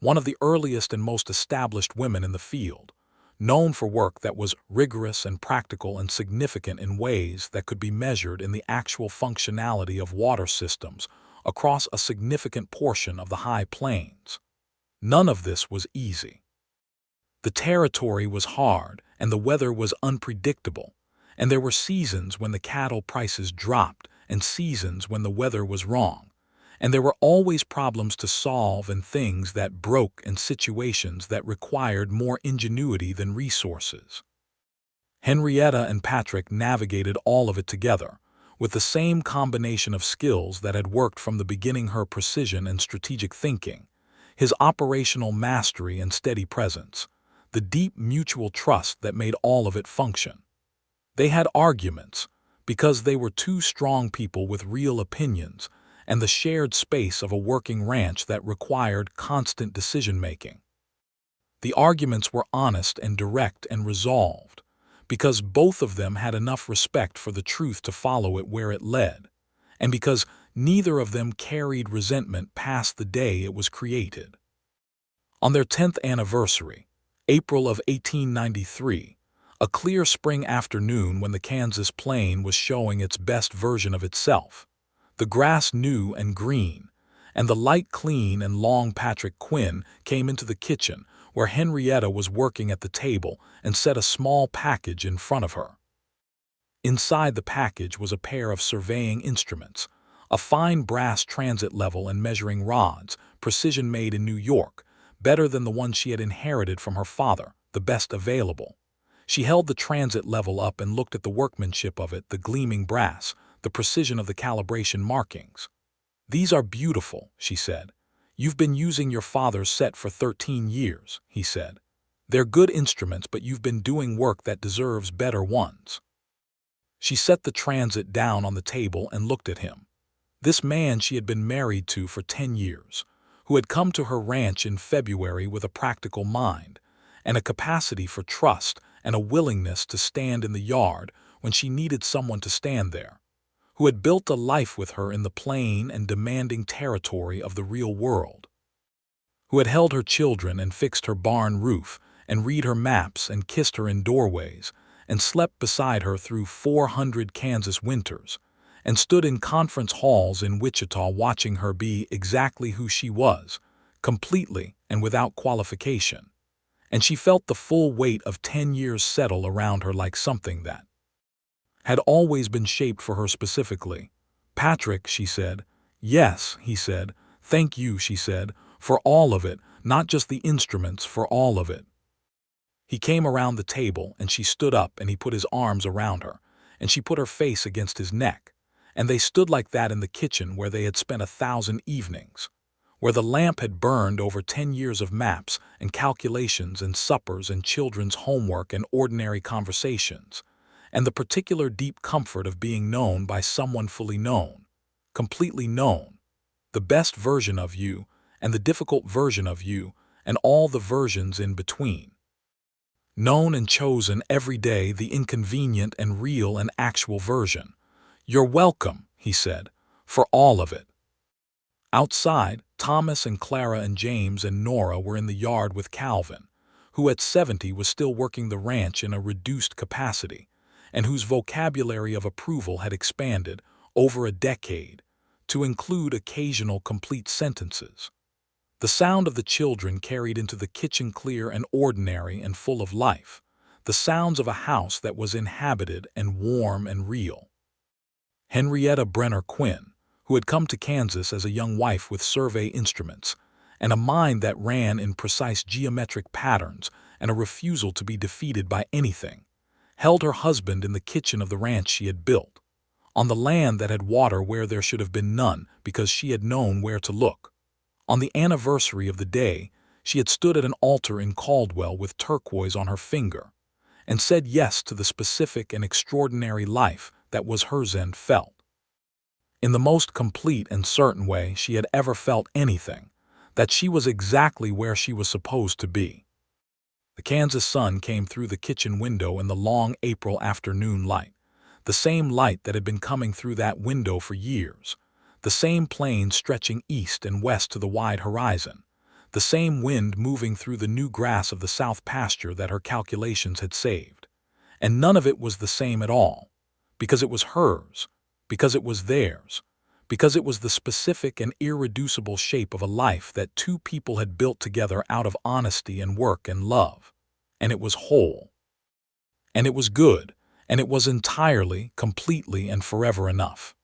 one of the earliest and most established women in the field, known for work that was rigorous and practical and significant in ways that could be measured in the actual functionality of water systems across a significant portion of the high plains. None of this was easy. The territory was hard and the weather was unpredictable, and there were seasons when the cattle prices dropped and seasons when the weather was wrong, and there were always problems to solve and things that broke and situations that required more ingenuity than resources. Henrietta and Patrick navigated all of it together, with the same combination of skills that had worked from the beginning: her precision and strategic thinking, his operational mastery and steady presence, the deep mutual trust that made all of it function. They had arguments, because they were two strong people with real opinions, and the shared space of a working ranch that required constant decision-making. The arguments were honest and direct and resolved, because both of them had enough respect for the truth to follow it where it led, and because neither of them carried resentment past the day it was created. On their 10th anniversary, April of 1893, a clear spring afternoon when the Kansas plain was showing its best version of itself, the grass new and green, and the light clean and long, Patrick Quinn came into the kitchen where Henrietta was working at the table and set a small package in front of her. Inside the package was a pair of surveying instruments, a fine brass transit level and measuring rods, precision-made in New York, better than the one she had inherited from her father, the best available. She held the transit level up and looked at the workmanship of it, the gleaming brass, the precision of the calibration markings. "These are beautiful," she said. "You've been using your father's set for 13 years, he said. "They're good instruments, but you've been doing work that deserves better ones." She set the transit down on the table and looked at him. This man she had been married to for 10 years, who had come to her ranch in February with a practical mind, and a capacity for trust and a willingness to stand in the yard when she needed someone to stand there, who had built a life with her in the plain and demanding territory of the real world, who had held her children and fixed her barn roof and read her maps and kissed her in doorways and slept beside her through 400 Kansas winters, and stood in conference halls in Wichita watching her be exactly who she was, completely and without qualification. And she felt the full weight of 10 years settle around her like something that had always been shaped for her specifically. "Patrick," she said. "Yes," he said. "Thank you," she said, "for all of it, not just the instruments, for all of it." He came around the table and she stood up and he put his arms around her, and she put her face against his neck, and they stood like that in the kitchen where they had spent 1,000 evenings, where the lamp had burned over 10 years of maps and calculations and suppers and children's homework and ordinary conversations, and the particular deep comfort of being known by someone fully known, completely known, the best version of you and the difficult version of you and all the versions in between. Known and chosen every day, the inconvenient and real and actual version. "You're welcome," he said, "for all of it." Outside, Thomas and Clara and James and Nora were in the yard with Calvin, who at 70 was still working the ranch in a reduced capacity, and whose vocabulary of approval had expanded over a decade to include occasional complete sentences. The sound of the children carried into the kitchen clear and ordinary and full of life, the sounds of a house that was inhabited and warm and real. Henrietta Brenner Quinn, who had come to Kansas as a young wife with survey instruments, and a mind that ran in precise geometric patterns and a refusal to be defeated by anything, held her husband in the kitchen of the ranch she had built, on the land that had water where there should have been none because she had known where to look. On the anniversary of the day, she had stood at an altar in Caldwell with turquoise on her finger, and said yes to the specific and extraordinary life that was hers and felt. In the most complete and certain way she had ever felt anything, that she was exactly where she was supposed to be. The Kansas sun came through the kitchen window in the long April afternoon light, the same light that had been coming through that window for years, the same plain stretching east and west to the wide horizon, the same wind moving through the new grass of the south pasture that her calculations had saved. And none of it was the same at all, because it was hers, because it was theirs, because it was the specific and irreducible shape of a life that two people had built together out of honesty and work and love. And it was whole. And it was good, and it was entirely, completely, and forever enough.